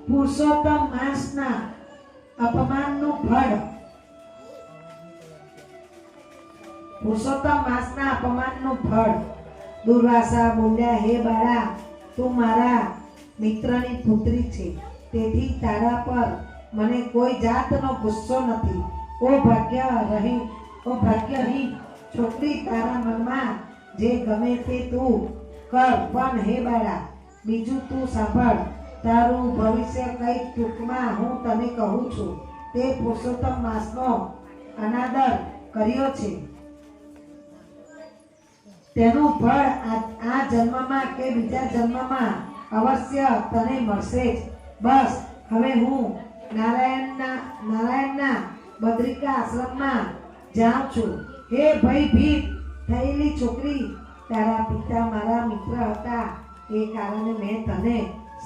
પુરુષોત્તમ માસના અપમાનનું ફળ. દુર્વાસા બોલ્યા, હે બાળા, તું મારા મિત્રની પુત્રી છે, તેથી તારા પર મને કોઈ જાતનો ગુસ્સો નથી. ઓ ભાગ્યહીન છોકરી, તારા મનમાં જે ગમે તે તું કર. પણ હે બાળા, બીજું તું સાંભળ. તારું ભવિષ્ય કઈ ટૂંકમાં હું તને કહું છું. તે પુરુષોત્તમ માસનો અનાદર કર્યો છે, તેનું ફળ આ જન્મમાં કે બીજા જન્મમાં અવશ્ય તને મળશે જ. બસ હવે હું નારાયણના બદ્રિકા આશ્રમમાં જાઉં છું. હે ભયભીત થયેલી છોકરી, તારા પિતા મારા મિત્ર હતા, એ કારણે મેં તને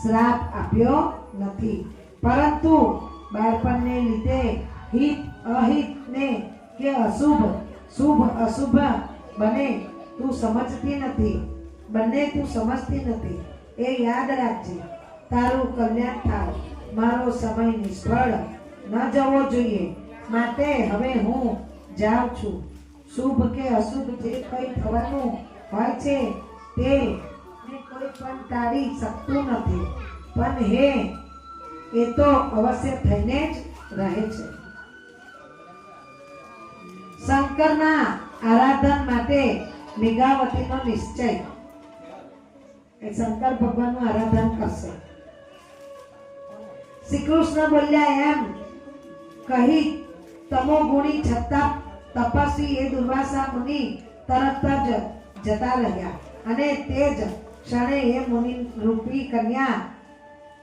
શ્રાપ આપ્યો નથી. પરંતુ બાળપણને લીધે હિત અહિતને કે શુભ અશુભ બંને તું સમજતી નથી. એ યાદ રાખજે, તારું કલ્યાણ થાય. મારો સમય નિષ્ફળ ન જવો જોઈએ. માટે હવે હું જાઉં છું. શુભ કે અશુભ જે કંઈ થવાનું હોય છે તે કોઈ પણ ટાળી શકતું નથી. પણ એ તો અવશ્ય થઈને જ રહે છે. શંકરના આરાધન માટે મેઘાવતીનો નિશ્ચય. શંકર ભગવાનનું આરાધન કરશે. શ્રી કૃષ્ણ બોલ્યા, એમ કહી તમો ગુણી છતાં તપસ્વી એ દુર્વાસા મુનિ તરત જ જતા રહ્યા અને તે જ ક્ષણે એ મુનિ રૂપી કન્યા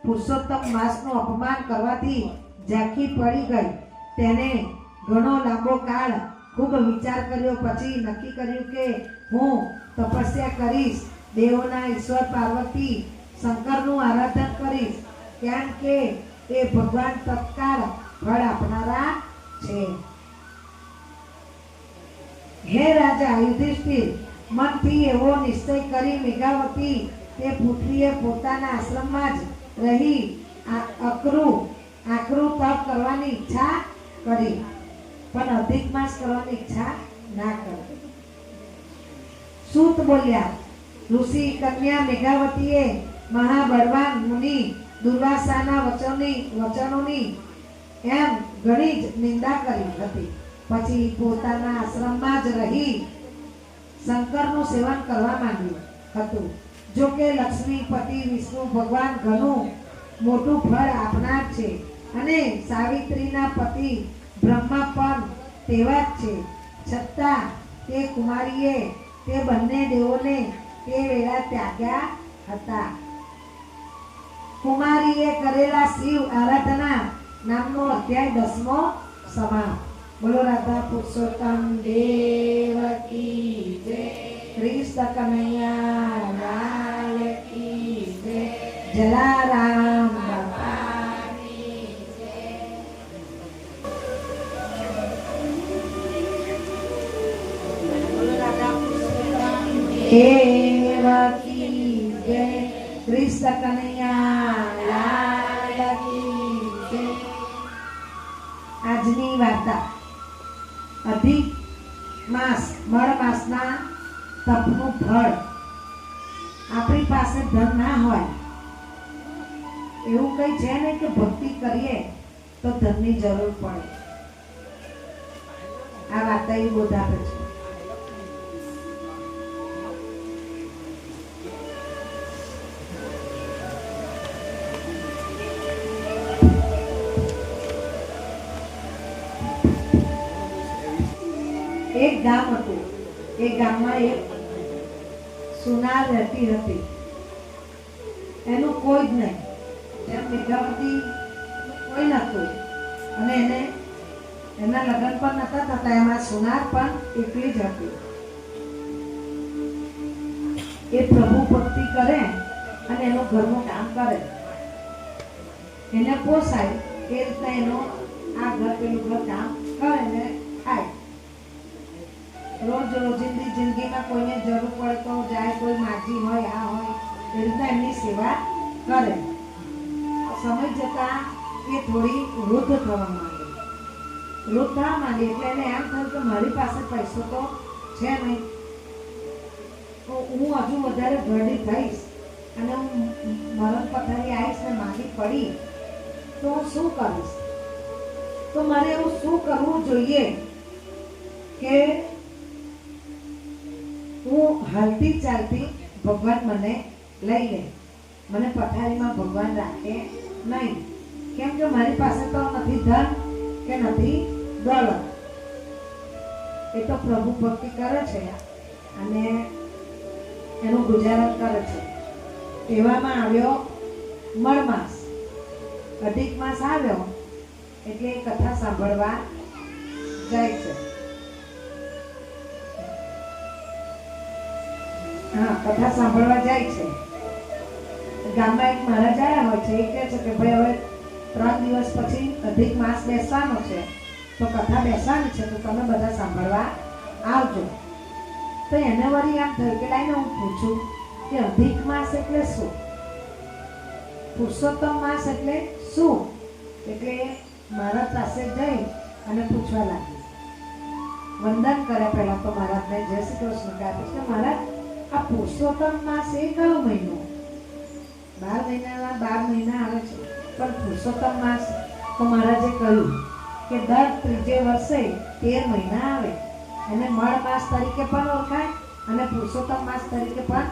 પુરુષોત્તમ માસનું અપમાન કરવાથી ઝાંખી પડી ગઈ. તેને ઘણો લાંબો કાળ ખૂબ વિચાર કર્યો. પછી નક્કી કર્યું કે હું તપસ્યા કરીશ, દેવોના ઈશ્વર પાર્વતી શંકરનું આરાધન કરીશ, કેમ કે એ ભગવાન તત્કાળ ફળ આપનારા છે. હે રાજા યુધિષ્ઠિર, મનથી એવો નિશ્ચય કરી મેઘાવતી તે પુત્રીએ પોતાના આશ્રમમાં જ રહી આકરું તપ કરવાની ઈચ્છા કરી, પણ અધિક માસ કરવાની ઈચ્છા ના કરી. સૂત બોલ્યા, ઋષિ કન્યા મેઘાવતીએ મહાબળવાન મુનિ દુર્વાસાના વચનોની એમ ઘણી જ નિંદા કરી હતી. પછી પોતાના આશ્રમમાં જ રહી શંકરનું સેવન કરવા માંડ્યું હતું. જો કે લક્ષ્મીપતિ વિષ્ણુ ભગવાન ઘણું મોટું ફળ આપનાર છે અને સાવિત્રીના પતિ બ્રહ્મા પણ તેવા જ છે, છતાં તે કુમારીએ તે બંને દેવોને તે વેળા ત્યાગ્યા હતા. કુમારીએ કરેલા શિવ આરાધના નામનો અધ્યાય 10મો સમાપ્ત. બોલો રાધા પુરુષોત્તમ દેવ કી જય, કૃષ્ણ કનૈયા લાલ કી જય, જલારામ બાપાની જય. બોલો રાધા પુરુષોત્તમ દેવ કી જય, કૃષ્ણ કનૈયા લાલ કી જય. આજની વાર્તા અધિક માસ મળ માસના તપનું ફળ. આપણી પાસે ધન ના હોય એવું કઈ છે ને કે ભક્તિ કરીએ તો ધનની જરૂર પડે. આ વાર્તા એ બોધ આપે છે. એક ગામ હતું. એ ગામમાં એક સુનાર રહેતી હતી. એનું કોઈ જ નહીં, જેમ મેઘાવતી કોઈ નહોતું અને એના લગ્ન પણ નતા થતા. એમાં સુનાર પણ એકલી જ હતી. એ પ્રભુ ભક્તિ કરે અને એનું ઘરનું કામ કરે, એને પોસાય એ રીતના એનો આ ઘર પેલું ઘર કામ કરે ને ખાય. રોજ રોજિંદી જિંદગીમાં કોઈને જરૂર પડે તો જાય, કોઈ માજી હોય આ હોય એ રીતના એમની સેવા કરે. સમય જતા એ થોડી વૃદ્ધ થવા માંડી. વૃદ્ધ થવા માંડી એટલે એને એમ થયું કે મારી પાસે પૈસો તો છે નહીં, તો હું હજુ વધારે ઘરડી થઈશ અને હું મરણ પથારી આવીશ ને માંગી પડી તો હું શું કરીશ? તો મારે એવું શું કરવું જોઈએ કે હું હાલતી ચાલતી ભગવાન મને લઈ લે, મને પથારીમાં ભગવાન રાખે નહીં. કેમ કે મારી પાસે તો નથી ધન કે નથી દોલત. એ તો પ્રભુ ભક્તિ કરે છે અને એનું ગુજારણ કરે છે. એવામાં આવ્યો મળ માસ, અધિક માસ આવ્યો એટલે કથા સાંભળવા જાય છે. હા, કથા સાંભળવા જાય છે. ગામમાં એક મહારાજ આવ્યા હોય છે. એ કહે છે કે ભાઈ હવે 3 દિવસ પછી અધિક માસ બેસવાનો છે, તો કથા બેસવાની છે, તો તમે બધા સાંભળવા આવજો. તો એને વળી આમ થયું કે લાઈને હું પૂછું કે અધિક માસ એટલે શું, પુરુષોત્તમ માસ એટલે શું? એટલે મહારાજ પાસે જઈ અને પૂછવા લાગી. વંદન કરે પહેલા તો મહારાજને જય શ્રી કૃષ્ણ કહે કે મહારાજ આ પુરુષોત્તમ માસ એ કયો મહિનો? 12 મહિનાના 12 મહિના આવે છે, પણ પુરુષોત્તમ માસ તો મહારાજે કહ્યું કે દર 3જે વર્ષે 13 મહિના આવે. એને મળ માસ તરીકે પણ ઓળખાય અને પુરુષોત્તમ માસ તરીકે પણ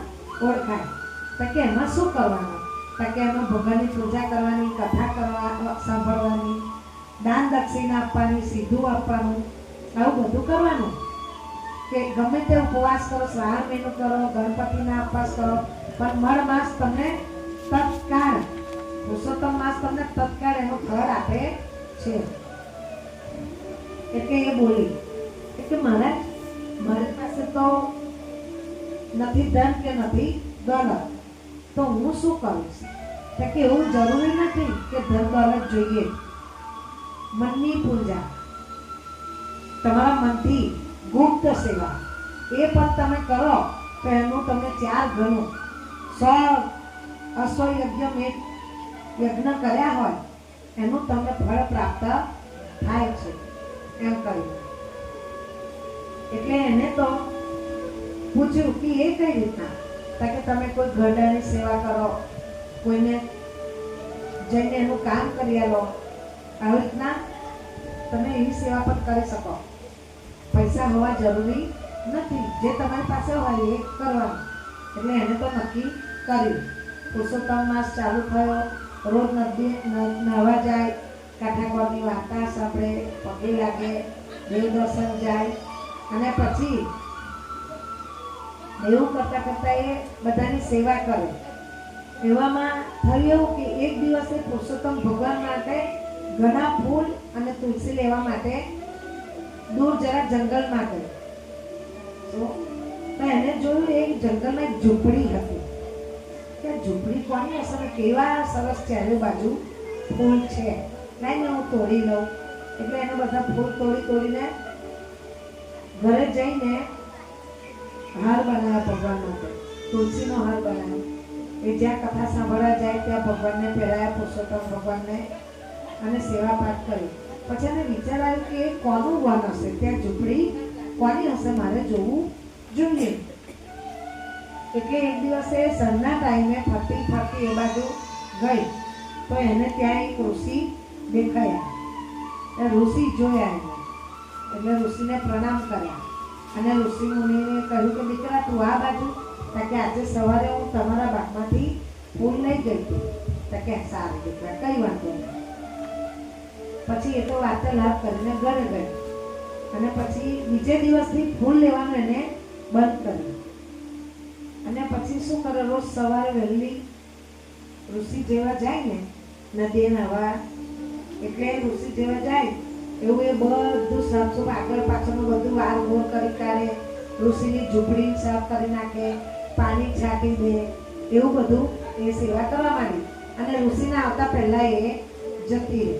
ઓળખાય. તો કે એમાં શું કરવાનું? તો કે એમાં ભગવાનની પૂજા કરવાની, કથા સાંભળવાની, દાન દક્ષિણા આપવાની, સીધું આપવાનું, આવું બધું કરવાનું. કે ગમે તે ઉપવાસ કરો, શ્રાવણ મહિનો કરો, ગણપતિના ઉપવાસ કરો, પણ મળ માસ તમને તત્કાળ, પુરુષોત્તમ માસ તમને તત્કાળ એનું ફળ આપે છે. એટલે એ બોલી કે મહારાજ મારી પાસે તો નથી ધન કે નથી દોલત, તો હું શું કરીશ? તો કે એવું જરૂરી નથી કે ધન દોલત જોઈએ. મનની પૂજા, તમારા મનથી ગુપ્ત સેવા એ પણ તમે કરો તો એનું તમને 4 ગણું અશ્વયજ્ઞ યજ્ઞ કર્યા હોય એનું તમને ફળ પ્રાપ્ત થાય છે એમ કહ્યું. એટલે એને તો પૂછ્યું કે એ કઈ રીતના? કે તમે કોઈ ગરડાની સેવા કરો, કોઈને જઈને એનું કામ કરી આલો, આવી રીતના તમે એવી સેવા પણ કરી શકો. પૈસા હોવા જરૂરી નથી, જે તમારી પાસે હોય એ કરવાનું. એટલે એને તો નક્કી કર્યું. પુરુષોત્તમ માસ ચાલુ થયો, રોજ નદી નહાવા જાય, કાઠાકોરની વાર્તા સાંભળે, પગે લાગે, દેવ દર્શન જાય, અને પછી એવું કરતા કરતા એ બધાની સેવા કરે. એવામાં થયું એવું કે એક દિવસે પુરુષોત્તમ ભગવાન માટે ઘણા ફૂલ અને તુલસી લેવા માટે દૂર જરા જંગલમાં ગયો. તો એને જોયું એક જંગલમાં એક ઝૂંપડી હતી. ત્યાં ઝૂંપડી કોની હશે? કેવા સરસ ચારે બાજુ ફૂલ છે, લાઈને હું તોડી લઉં. એટલે એને બધા ફૂલ તોડીને ઘરે જઈને હાર બનાવ્યા ભગવાન માટે, તુલસીનો હાર બનાવ્યો. એ જ્યાં કથા સાંભળવા જાય ત્યાં ભગવાનને પહેરાયા, પુરુષોત્તમ ભગવાનને, અને સેવા પાઠ કરી. પછી એને વિચાર આવ્યો કે એ કોનું વન હશે, ત્યાં ઝૂંપડી કોની હશે, મારે જોવું જોઈએ. એટલે એક દિવસે સાંજના ટાઈમે ફરતી એ બાજુ ગઈ તો એને ત્યાં એક ઋષિ દેખાયા. ઋષિ જોયા એને, એટલે ઋષિને પ્રણામ કર્યા અને ઋષિ મુનિને કહ્યું કે દીકરા તું આ બાજુ? કે આજે સવારે હું તમારા બાગમાંથી ફૂલ લઈ ગઈ હતી. કે સારું દીકરા, કઈ વાંધો નહીં. પછી એ તો વાર્તાલાપ કરીને ઘરે ગઈ અને પછી બીજે દિવસથી ફૂલ લેવાનું એને બંધ કર્યું. અને પછી શું કરે, રોજ સવારે વહેલી ઋષિ જેવા જાય ને નદીએ નહાવા, એટલે ઋષિ જેવા જાય એવું એ બધું સાફ આગળ પાછળનું બધું વાર ગોળ કરી કાઢે, ઋષિની ઝૂંપડી સાફ કરી નાખે, પાણી છાંટી દે, એવું બધું એ સેવા કરવા માંડી. અને ઋષિના આવતા પહેલા એ જતી રહી.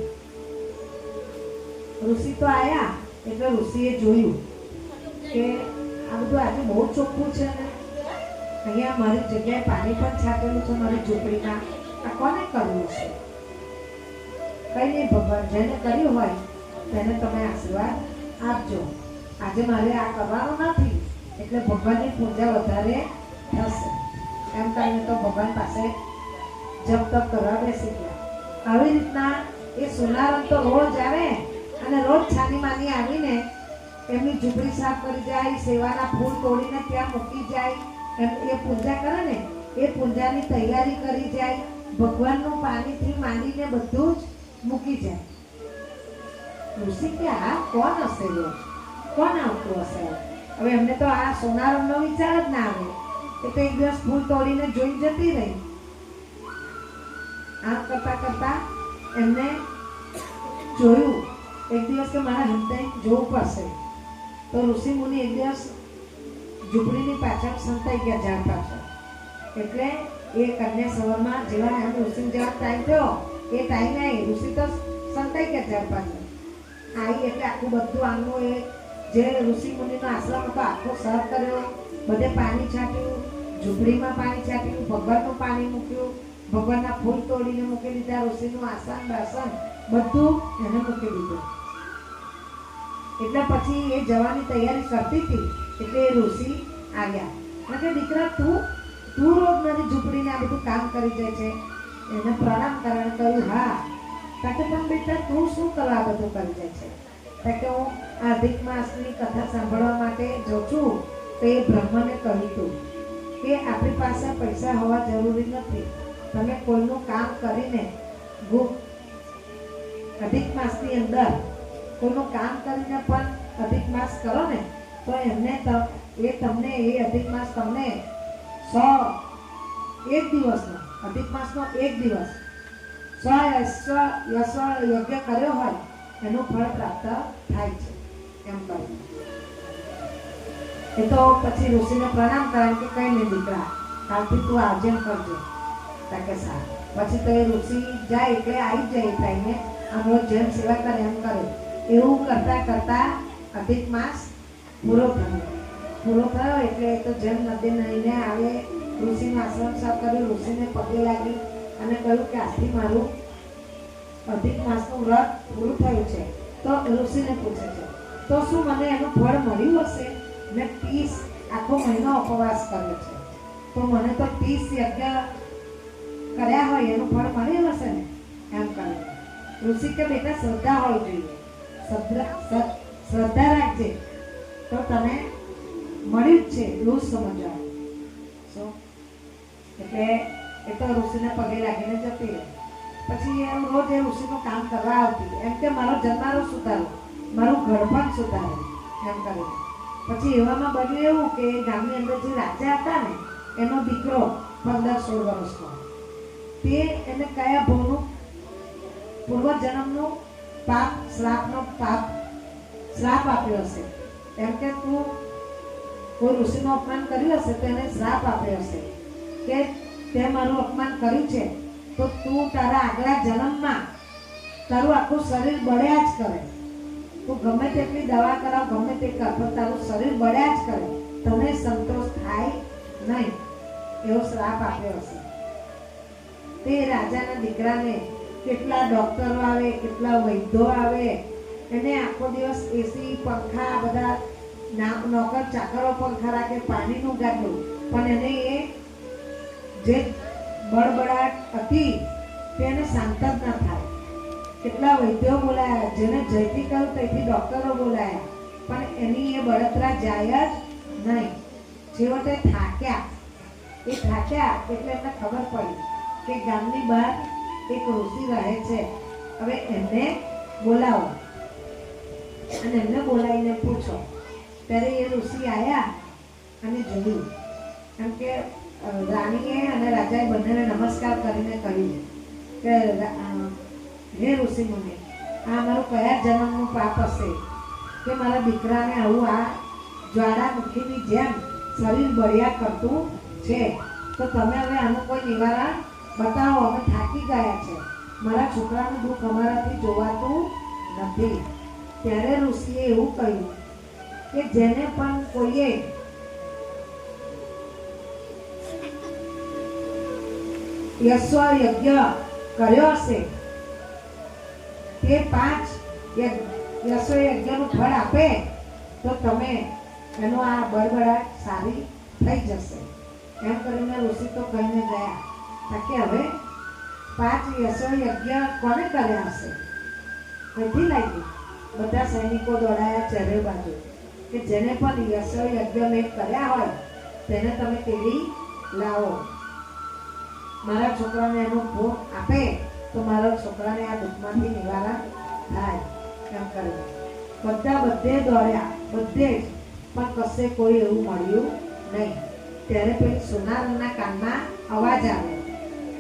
ઋષિ તો આયા એટલે ઋષિએ જોયું કે આ બધું આજે બહુ ચોખ્ખું છે ને, અહીંયા મારી જગ્યાએ પાણી પણ છાંટેલું છે મારી ઝૂંપડીમાં, આ કોને કરવું છે? કઈ નહીં ભગવાન, જેને કર્યું હોય તેને તમે આશીર્વાદ આપજો. આજે મારે આ કરવાનું નથી, એટલે ભગવાનની પૂજા વધારે થશે એમ કહીને તો ભગવાન પાસે જપ તપ કરવા બેસી ગયા. આવી રીતના એ સોનારમ તો રોજ આવે અને રોજ છાની માની આવીને એમની ઝૂંપડી સાફ કરી જાય, સેવાના ફૂલ તોડીને ત્યાં મૂકી જાય, એ પૂજા કરે ને એ પૂજાની તૈયારી કરી જાય, ભગવાનનું પાણીથી માંડીને બધું જ મૂકી જાય. ઋષિ કે આ કોણ હશે, કોણ આવતું હશે? હવે એમને તો આ સોનારમનો વિચાર જ ના આવે. એ તો એક દિવસ ફૂલ તોડીને જોઈ જતી રહી. આમ કરતા કરતા એમને જોયું એક દિવસ કે મારા હંતાઈ જોવું પડશે. તો ઋષિ મુનિ એક દિવસ ઝૂંપડીની પાછળ સંતાઈ ગયા ઝાડ પાછળ. એટલે એ કન્યા સવારમાં જેવા એમ ઋષિ જેવા ટાઈમ થયો એ ટાઈમે ઋષિ તો સંતાઈ ગયા ઝાડ પાછળ આવી. એટલે આખું બધું આમનું એ જે ઋષિ મુનિનો આશ્રમ હતો આખો સાફ કર્યો, બધે પાણી છાંટ્યું, ઝૂંપડીમાં પાણી છાંટ્યું, ભગવાનનું પાણી મૂક્યું, ભગવાનના ફૂલ તોડીને મૂકી દીધા, ઋષિનું આસન બાસન બધું એને મૂકી દીધું. એટલે પછી એ જવાની તૈયારી કરતી હતી એટલે એ ઋષિ આવ્યા અને કે દીકરા તું રોજ મારી ઝૂંપડીને આ બધું કામ કરી જાય છે. એને પ્રણામ કરવાનું કહ્યું. હા. કે પણ બેટા તું શું કરવા બધું કરી જાય છે? કે હું અધિક માસની કથા સાંભળવા માટે જાઉં છું. તો એ બ્રહ્મને કહ્યું હતું કે આપણી પાસે પૈસા હોવા જરૂરી નથી, તમે કોઈનું કામ કરીને અધિક માસની અંદર કોઈનું કામ કરીને પણ અધિક માસ કરો ને તો એમને તમને એ અધિક માસ તમને 100 એક દિવસનો અધિક માસનો એક દિવસ 100 યજ્ઞ કર્યો હોય એનું ફળ પ્રાપ્ત થાય છે એમ કહ્યું. એ તો પછી ઋષિને પ્રણામ કરાય કે કઈ નહીં દીકરા, કાલથી તું આવજે કરજો. કે સારું. પછી તો એ ઋષિ જાય એટલે આવી જાય ટાઈમે આમ જેમ સેવા કરે એમ કરે. એવું કરતા કરતા અધિક માસ પૂરો થયો એટલે તો જેમ નદી નહીને આવે ઋષિનું આશ્રમ સાફ કર્યું, ઋષિને પગે લાગી અને કહ્યું કે આજથી મારું અધિક માસનું વ્રત પૂરું થયું છે. તો ઋષિને પૂછે છે તો શું મને એનું ફળ મળ્યું હશે? મેં 30 આખો મહિનો ઉપવાસ કર્યો છે, તો મને તો 30 યજ્ઞ કર્યા હોય એનું ફળ મળ્યું હશે ને? એમ કહે ઋષિ કે બેટા શ્રદ્ધા હોવી જોઈએ, શ્રદ્ધા રાખજે તો તને મળ્યું જ છે એવું સમજવાનું. એટલે એ તો ઋષિને પગે લાગીને જતી રહે. પછી એમ રોજ એ ઋષિનું કામ કરવા આવતી, એમ કે મારો જન્મારો સુધારો, મારું ઘડપણ સુધારો એમ કરે. પછી એવામાં બન્યું એવું કે ગામની અંદર જે રાજા હતા ને એનો દીકરો 15-16 વર્ષનો, તે એને કયા ભવનું પૂર્વજન્મનું પાપ શ્રાપ આપ્યો હશે. એમ કે તું કોઈ ઋષિનું અપમાન કર્યું હશે તો એને શ્રાપ આપ્યો હશે કે તે મારું અપમાન કર્યું છે તો તું તારા આગલા જન્મમાં તારું આખું શરીર બળ્યા જ કરે, તું ગમે તેટલી દવા કરાવ, ગમે તે કર, પણ તારું શરીર બળ્યા જ કરે, તને સંતોષ થાય નહીં, એવો શ્રાપ આપ્યો હશે. તે રાજાના દીકરાને કેટલા ડોક્ટરો આવે, કેટલા વૈદ્યો આવે, એને આખો દિવસ એસી પંખા બધા નોકર ચાકરો પંખા રાખે, પાણીનું ગાડલું, પણ એને એ જે બળબડાટ હતી તેને શાંત જ ના થાય. કેટલા વૈદ્યો બોલાયા, જેને જયથી કહ્યું તેથી ડોક્ટરો બોલાયા, પણ એની એ બળતરા જાય જ નહીં. છેવટે થાક્યા એટલે એમને ખબર પડી કે ગામની બહાર એક ઋષિ રહે છે, હવે એમને બોલાવો અને એમને બોલાવીને પૂછો. ત્યારે એ ઋષિ આવ્યા અને જોયું, કેમ કે રાણીએ અને રાજાએ બંનેને નમસ્કાર કરીને કહ્યું કે હે ઋષિ મુનિ, આ મારું કયા જન્મનું પાપ હશે કે મારા દીકરાને આવું આ જ્વાળામુખીની જેમ શરીર બળ્યા કરતું છે, તો તમે હવે આનું કોઈ નિવારણ બતાવો, અમે થાકી ગયા છે, મારા છોકરાનું દુઃખ અમારાથી જોવાતું નથી. ત્યારે ઋષિએ એવું કહ્યું કે જેને પણ કોઈએ યજ્ઞ કર્યો હશે તે 5 યજ્ઞનું ફળ આપે તો તમે એનો આ બળબડાટ સારી થઈ જશે. એમ કરીને ઋષિ તો કહીને ગયા કે હવે 5 યજ્ઞ કોને કર્યા હશે? કઈથી લાગી? બધા સૈનિકો દોડાયા ચારે બાજુ કે જેને પણ યજ્ઞ કર્યા હોય તેને તમે તેડી લાવો, મારા છોકરાને એનો ભોગ આપે તો મારા છોકરાને આ દુઃખમાંથી નિવારણ થાય. એમ કરે બધા બધે દોડ્યા, બધે જ, પણ કશે કોઈ એવું મળ્યું નહીં. ત્યારે પેલી સોનારના કાનમાં અવાજ આવે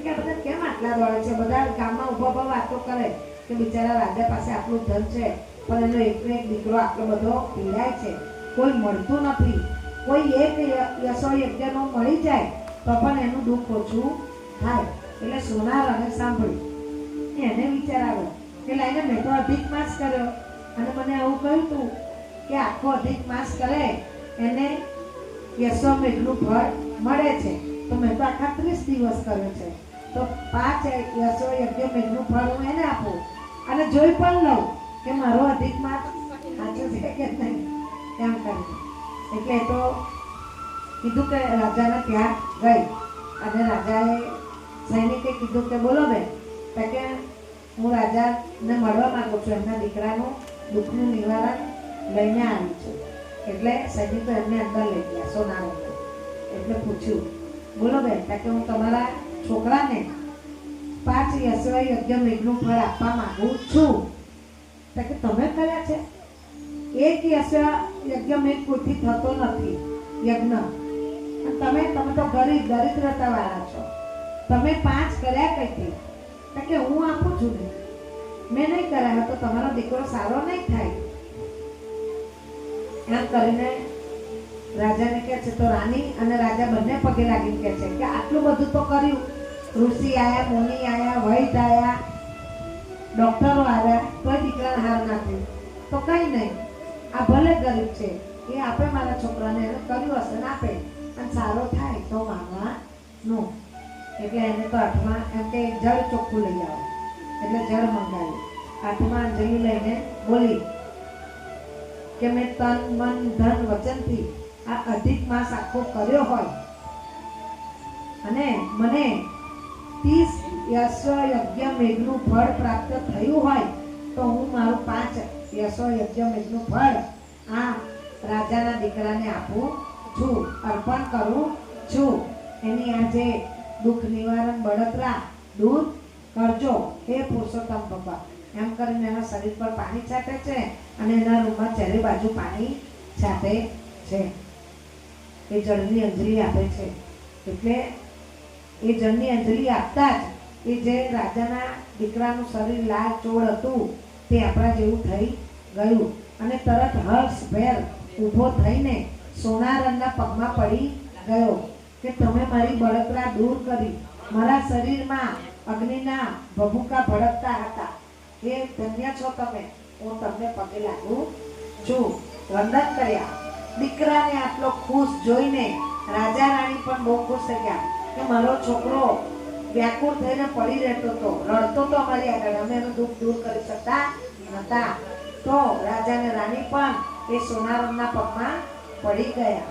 કે બધા કેમ આટલા દોડે છે? બધા ગામમાં ઉભા વાતો કરે કે બિચારા રાજા પાસે આટલું ધન છે પણ એનો એકનો એક દીકરો આટલો બધો પીડાય છે, કોઈ મળતું નથી, કોઈ એક યજ્ઞનો મળી જાય તો પણ એનું દુઃખ ઓછું થાય. એટલે સોનાર અને સાંભળ્યું, એને વિચાર આવ્યો કે લાઈને મેં તો અધિક માસ કર્યો અને મને આવું કહ્યું તું કે આખો અધિક માસ કરે એને યજ્ઞનું ફળ મળે છે, તો મેં તો આખા 30 દિવસ કર્યો છે, તો 5 યજ્ઞનું ફળ હું એને આપું અને જોઈ પણ લઉં કે મારો અધિક માસ સાચો છે કે નહીં. એમ કર્યું. એટલે તો કીધું કે રાજાને ત્યાં ગઈ અને રાજાએ સૈનિકે કીધું કે બોલો બેન, કે હું રાજાને મળવા માંગુ છું, એમના દીકરાનું દુઃખનું નિવારણ લઈને આવી છું. એટલે સૈનિકો એમને અંદર લઈ ગયા સોનાને. એટલે પૂછ્યું બોલો બેન, કે હું તમારા છોકરાને 5 યજ્ઞનું ફળ આપવા માંગુ છું. કે તમે કર્યા છે? એક યજ્ઞ કોઈથી થતો નથી યજ્ઞ, તમે તો ગરીબ દરિદ્રતા વાળા છો, તમે 5 કર્યા કઈથી? કે હું આપું છું ને, મેં નહીં કર્યા તો તમારો દીકરો સારો નહીં થાય. એમ કરીને રાજાને કહે છે, તો રાણી અને રાજા બંને પગે લાગીને કહે છે કે આટલું બધું તો કર્યું, ઋષિ આયા, મુનિ આયા, વૈદ્ય આયા, ડોક્ટરો આવ્યા, કોઈ દીકરાને હાર ના થયું, તો કઈ નહીં, આ ભલે ગરીબ છે એ આપે મારા છોકરાને, એને કર્યું હશે ને આપે અને સારો થાય તો માનવા નું. એટલે એને તો હાથમાં એમ કે જળ ચોખ્ખું લઈ આવો, એટલે જળ મંગાવ્યું. હાથમાં અંજલિ લઈને બોલી કે મેં તન મન ધન વચનથી આ અધિક માસ આખો કર્યો હોય અને મને 30 યજ્ઞ મેઘનું ફળ પ્રાપ્ત થયું હોય તો હું મારું 5 યજ્ઞ મેઘનું ફળ આ રાજાના દીકરાને આપું છું, અર્પણ કરું છું. એની આજે દુઃખ નિવારણ બળતરા દૂર કરજો હે પુરુષોત્તમ ભગવાન. એમ કરીને એના શરીર પર પાણી છાંટે છે અને એના રૂમમાં ચારે બાજુ પાણી છાંટે છે. એ જળની અંજલિ આપે છે. એટલે એ જળની અંજલિ આપતા જ એ જે રાજાના દીકરાનું શરીર લાલ ચોળ હતું તે આપણા જેવું થઈ ગયું અને તરત હર્ષભેર ઊભો થઈને સોનારણના પગમાં પડી ગયો કે તમે મારી બળતરા દૂર કરી, મારા શરીરમાં અગ્નિના ભભૂકા ભડકતા હતા, એ ધન્ય છો તમે, હું તમને પગે લાગુ છું. વંદન કર્યા. દીકરાને આટલો ખુશ જોઈને રાજા રાણી પણ બહુ ખુશ થઈ ગયા કે મારો છોકરો વ્યાકુળ થઈને પડી રહેતો હતો, રડતો તો અમારી આગળ, અમે એનું દુઃખ દૂર કરી શકતા નતા. તો રાજા ને રાણી પણ એ સોનારણના પગમાં પડી ગયા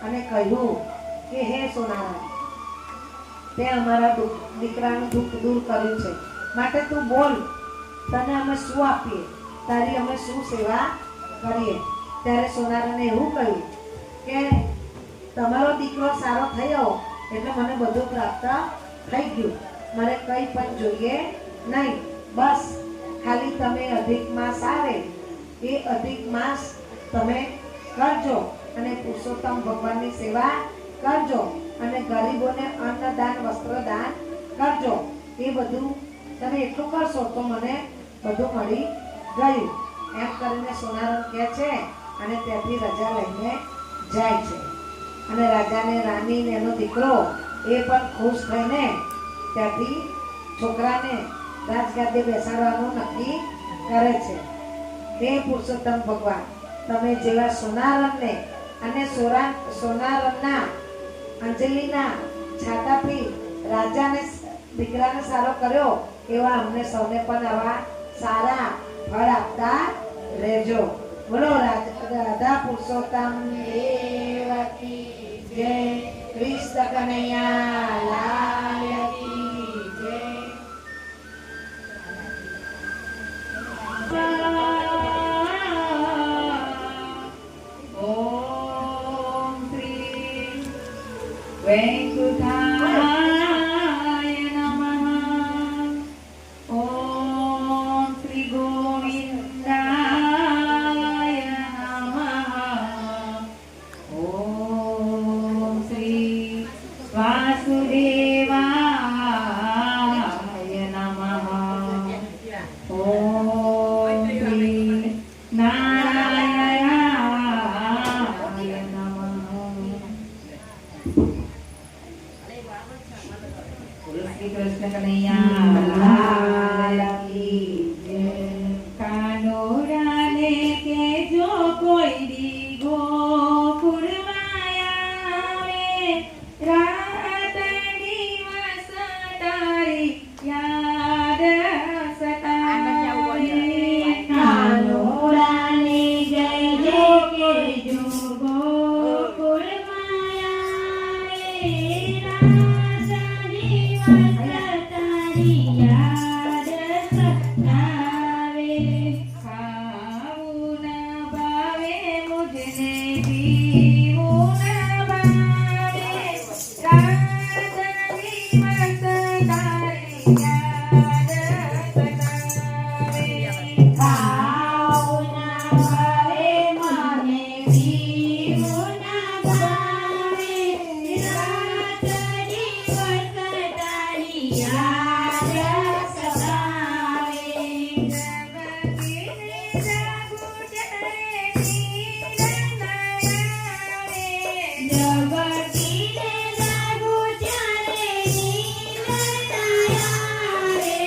અને કહ્યું કે હે સોનારણ, તે અમારા દીકરાનું દુઃખ દૂર કર્યું છે, માટે તું બોલ, તને અમે શું આપીએ, તારી અમે શું સેવા કરીએ. ત્યારે સોનારણે એવું કહ્યું કે તમારો દીકરો સારો થયો એટલે મને બધું પ્રાપ્ત થઈ ગયું, મારે કંઈ પણ જોઈએ નહીં, બસ ખાલી તમે અધિક માસ આવે એ અધિક માસ તમે કરજો અને પુરુષોત્તમ ભગવાનની સેવા કરજો અને ગરીબોને અન્નદાન વસ્ત્રદાન કરજો. એ બધું તમે એટલું કરશો તો મને બધું મળી ગયું. એમ કરીને સોનારણ કહે છે અને ત્યાંથી રજા લઈને જાય છે. અને રાજાને રાણી ને એનો દીકરો એ પણ ખુશ થઈને ત્યાંથી છોકરાને રાજગાદી બેસાડવાનું નક્કી કરે છે. હે પુરુષોત્તમ ભગવાન, તમે જેવા સોનારણને અને સોનારણના અંજલિના છાતાથી રાજાને દીકરાને સારો કર્યો એવા અમને સૌને પણ આવા સારા ફળ આપતા રહેજો. બોલો રાધા પુરુષોત્તમ દેવકી જય, કૃષ્ણ કનૈયા લાલ કી જય. ઓમ શ્રી વેંકટાય નમઃ. ઓમ શ્રી ગોવિંદાય નમઃ. ઓમ શ્રી વાસુદેવાય નમઃ. ઓમ શ્રી નારાયણાય નમઃ. શ્રી કૃષ્ણ કનૈયા લાલ કી જય. કાનોરાને કેજો કોઈ દી ગોકુળમાં આવે, રાત દિવસ તારી યાદ સતાવે. કાનોરાને જય કેજો ગોકુળમાં આવે, રાત દિવસ તારી યાદ સતાવે. ખાવું ના ભાવે મુજને, પીવું ના ભાવે, રાત દિવસ તારી યાદ સતાવે. ખાવું ના ભાવે મને, પીવું ના ભાવે, રાત દિવસ તારી યાદ સતાવે. જગતીને જાગું ત્યારે નીંદ ના આવે, જગતીને જાગું ત્યારે નીંદ ના આવે.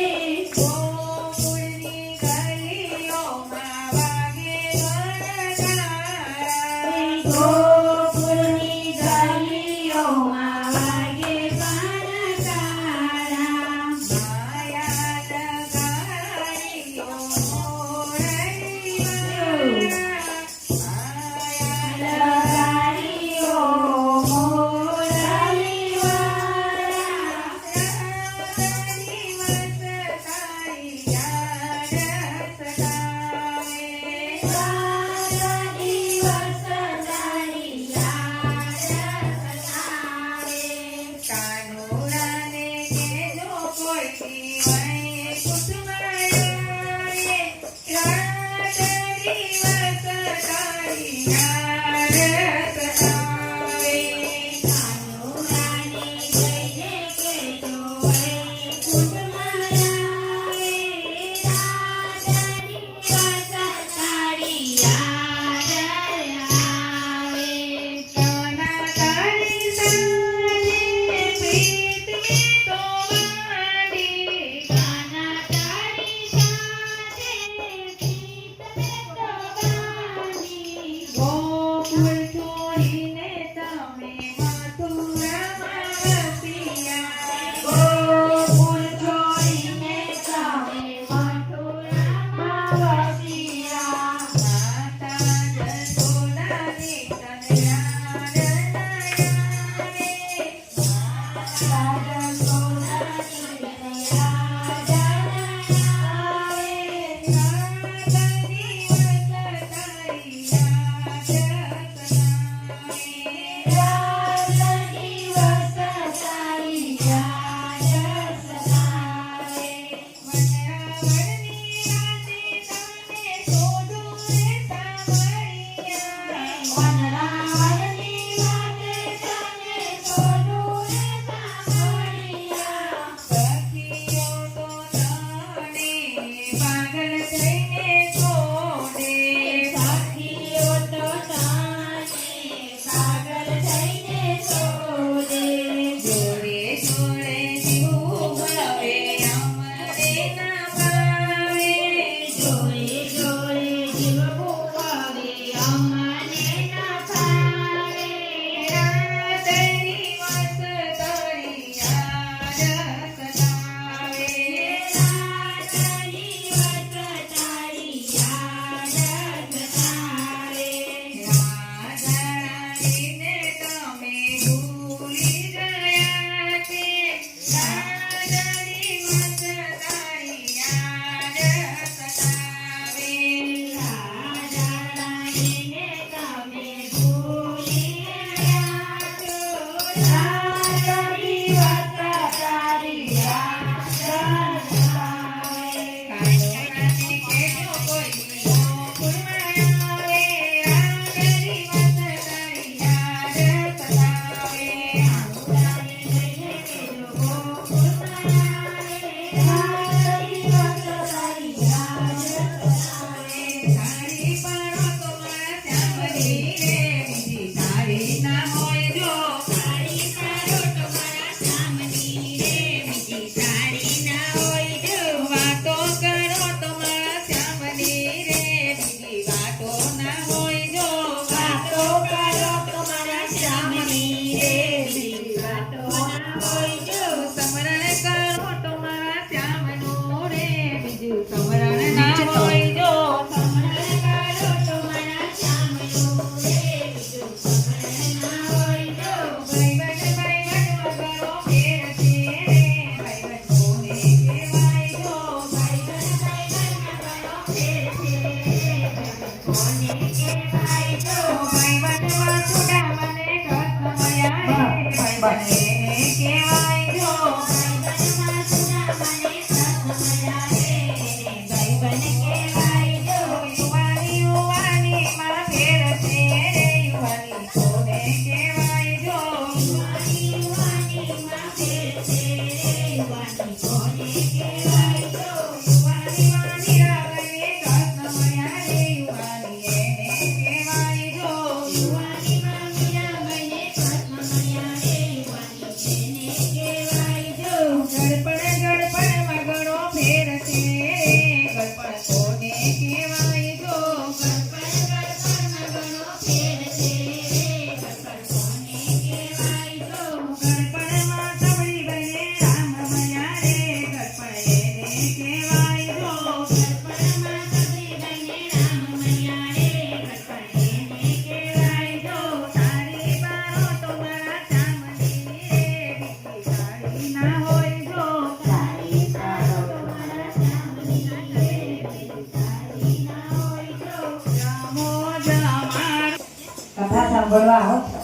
કથા સાંભળવા આવો છો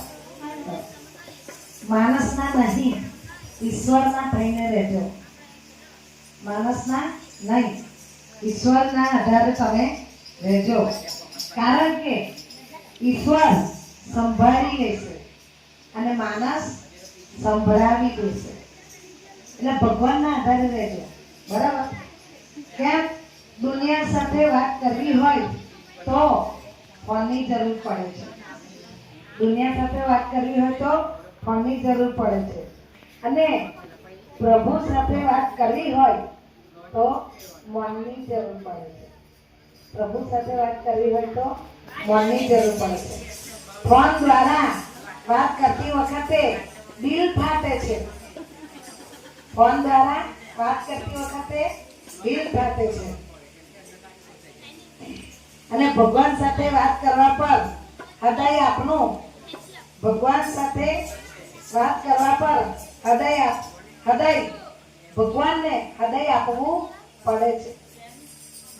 માણસના નહીં ઈશ્વરના થઈને રહેજો. માણસના નહીં, ઈશ્વરના આધારે તમે રહેજો. કારણ કે ઈશ્વર સંભાળી લેશે અને માણસ સંભળાવી દેશે. એટલે ભગવાનના આધારે રહેજો. બરાબર? કેમ? દુનિયા સાથે વાત કરવી હોય તો ફોનની જરૂર પડે છે. દુનિયા સાથે વાત કરવી હોય તો ફોનની જરૂર પડે છે. અને પ્રભુ સાથે વાત કરવી હોય તો મનની જરૂર પડે છે. પ્રભુ સાથે વાત કરવી હોય તો મનની જરૂર પડે છે. ફોન દ્વારા વાત કરતી વખતે દિલ ફાટે છે. ફોન દ્વારા વાત કરતી વખતે દિલ ફાટે છે. અને ભગવાન સાથે વાત કરવા પર હૃદય આપણું, ભગવાન સાથે વાત કરવા પર હૃદય ભગવાનને હૃદય આપવું પડે છે.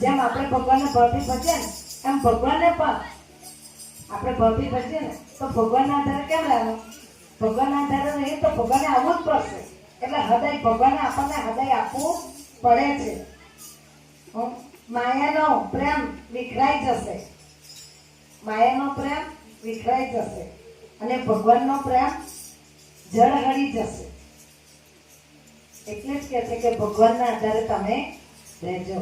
જેમ આપણે ભગવાનને ભાવથી ભજીએ ને એમ ભગવાનને પણ આપણે ભાવથી ભજીએ ને તો ભગવાનના આધારે કેમ રહેવાનું? ભગવાનના આધારે નહીં તો ભગવાનને આવવું જ પડશે. એટલે હૃદય, ભગવાનને આપણને હૃદય આપવું પડે છે. માયાનો પ્રેમ વિખરાઈ જશે. માયાનો પ્રેમ વિખરાઈ જશે અને ભગવાનનો પ્રેમ જળહળી જશે. એટલે જ કહે છે કે ભગવાનના આધારે તમે રહેજો.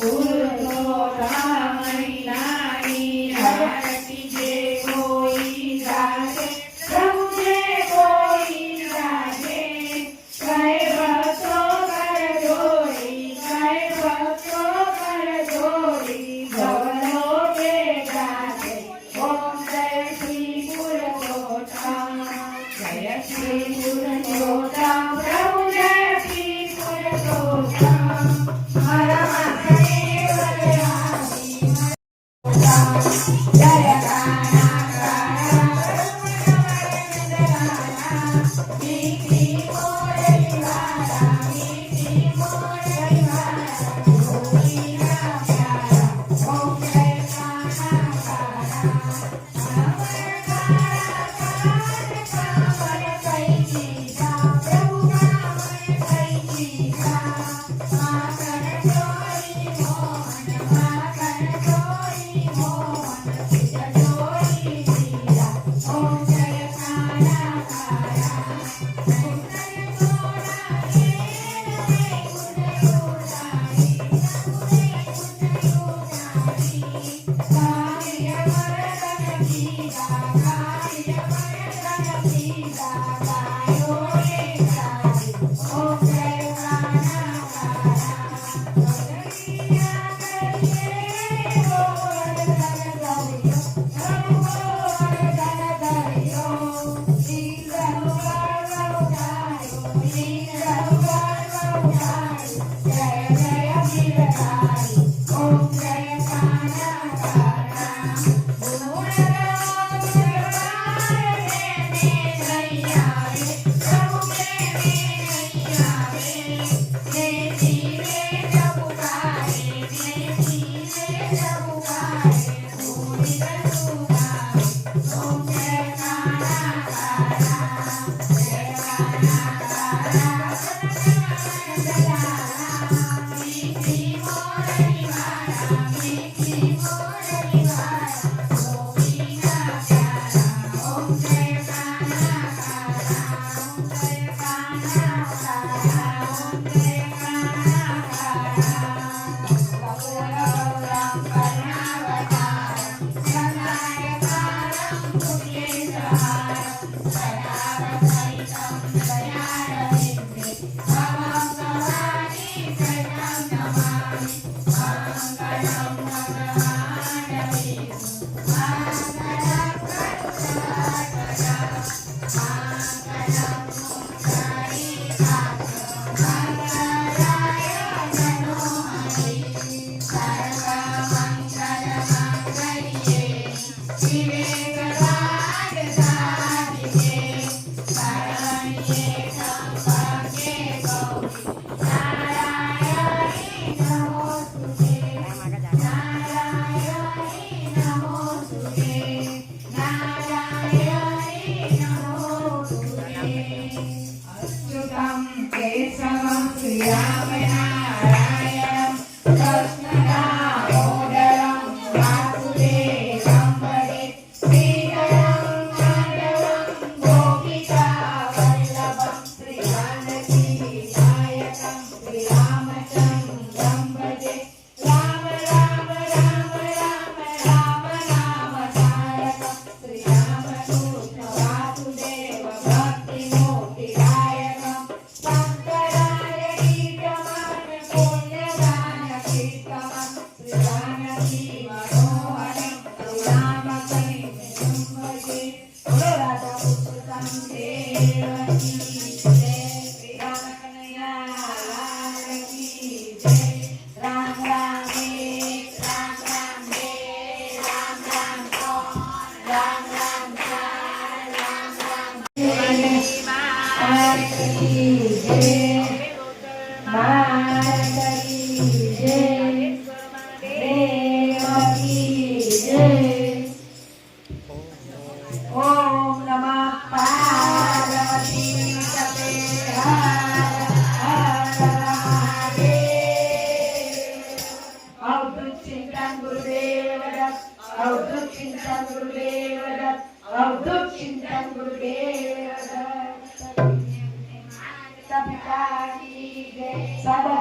પુરુષોત્તમ મહિનાની આરતી Sada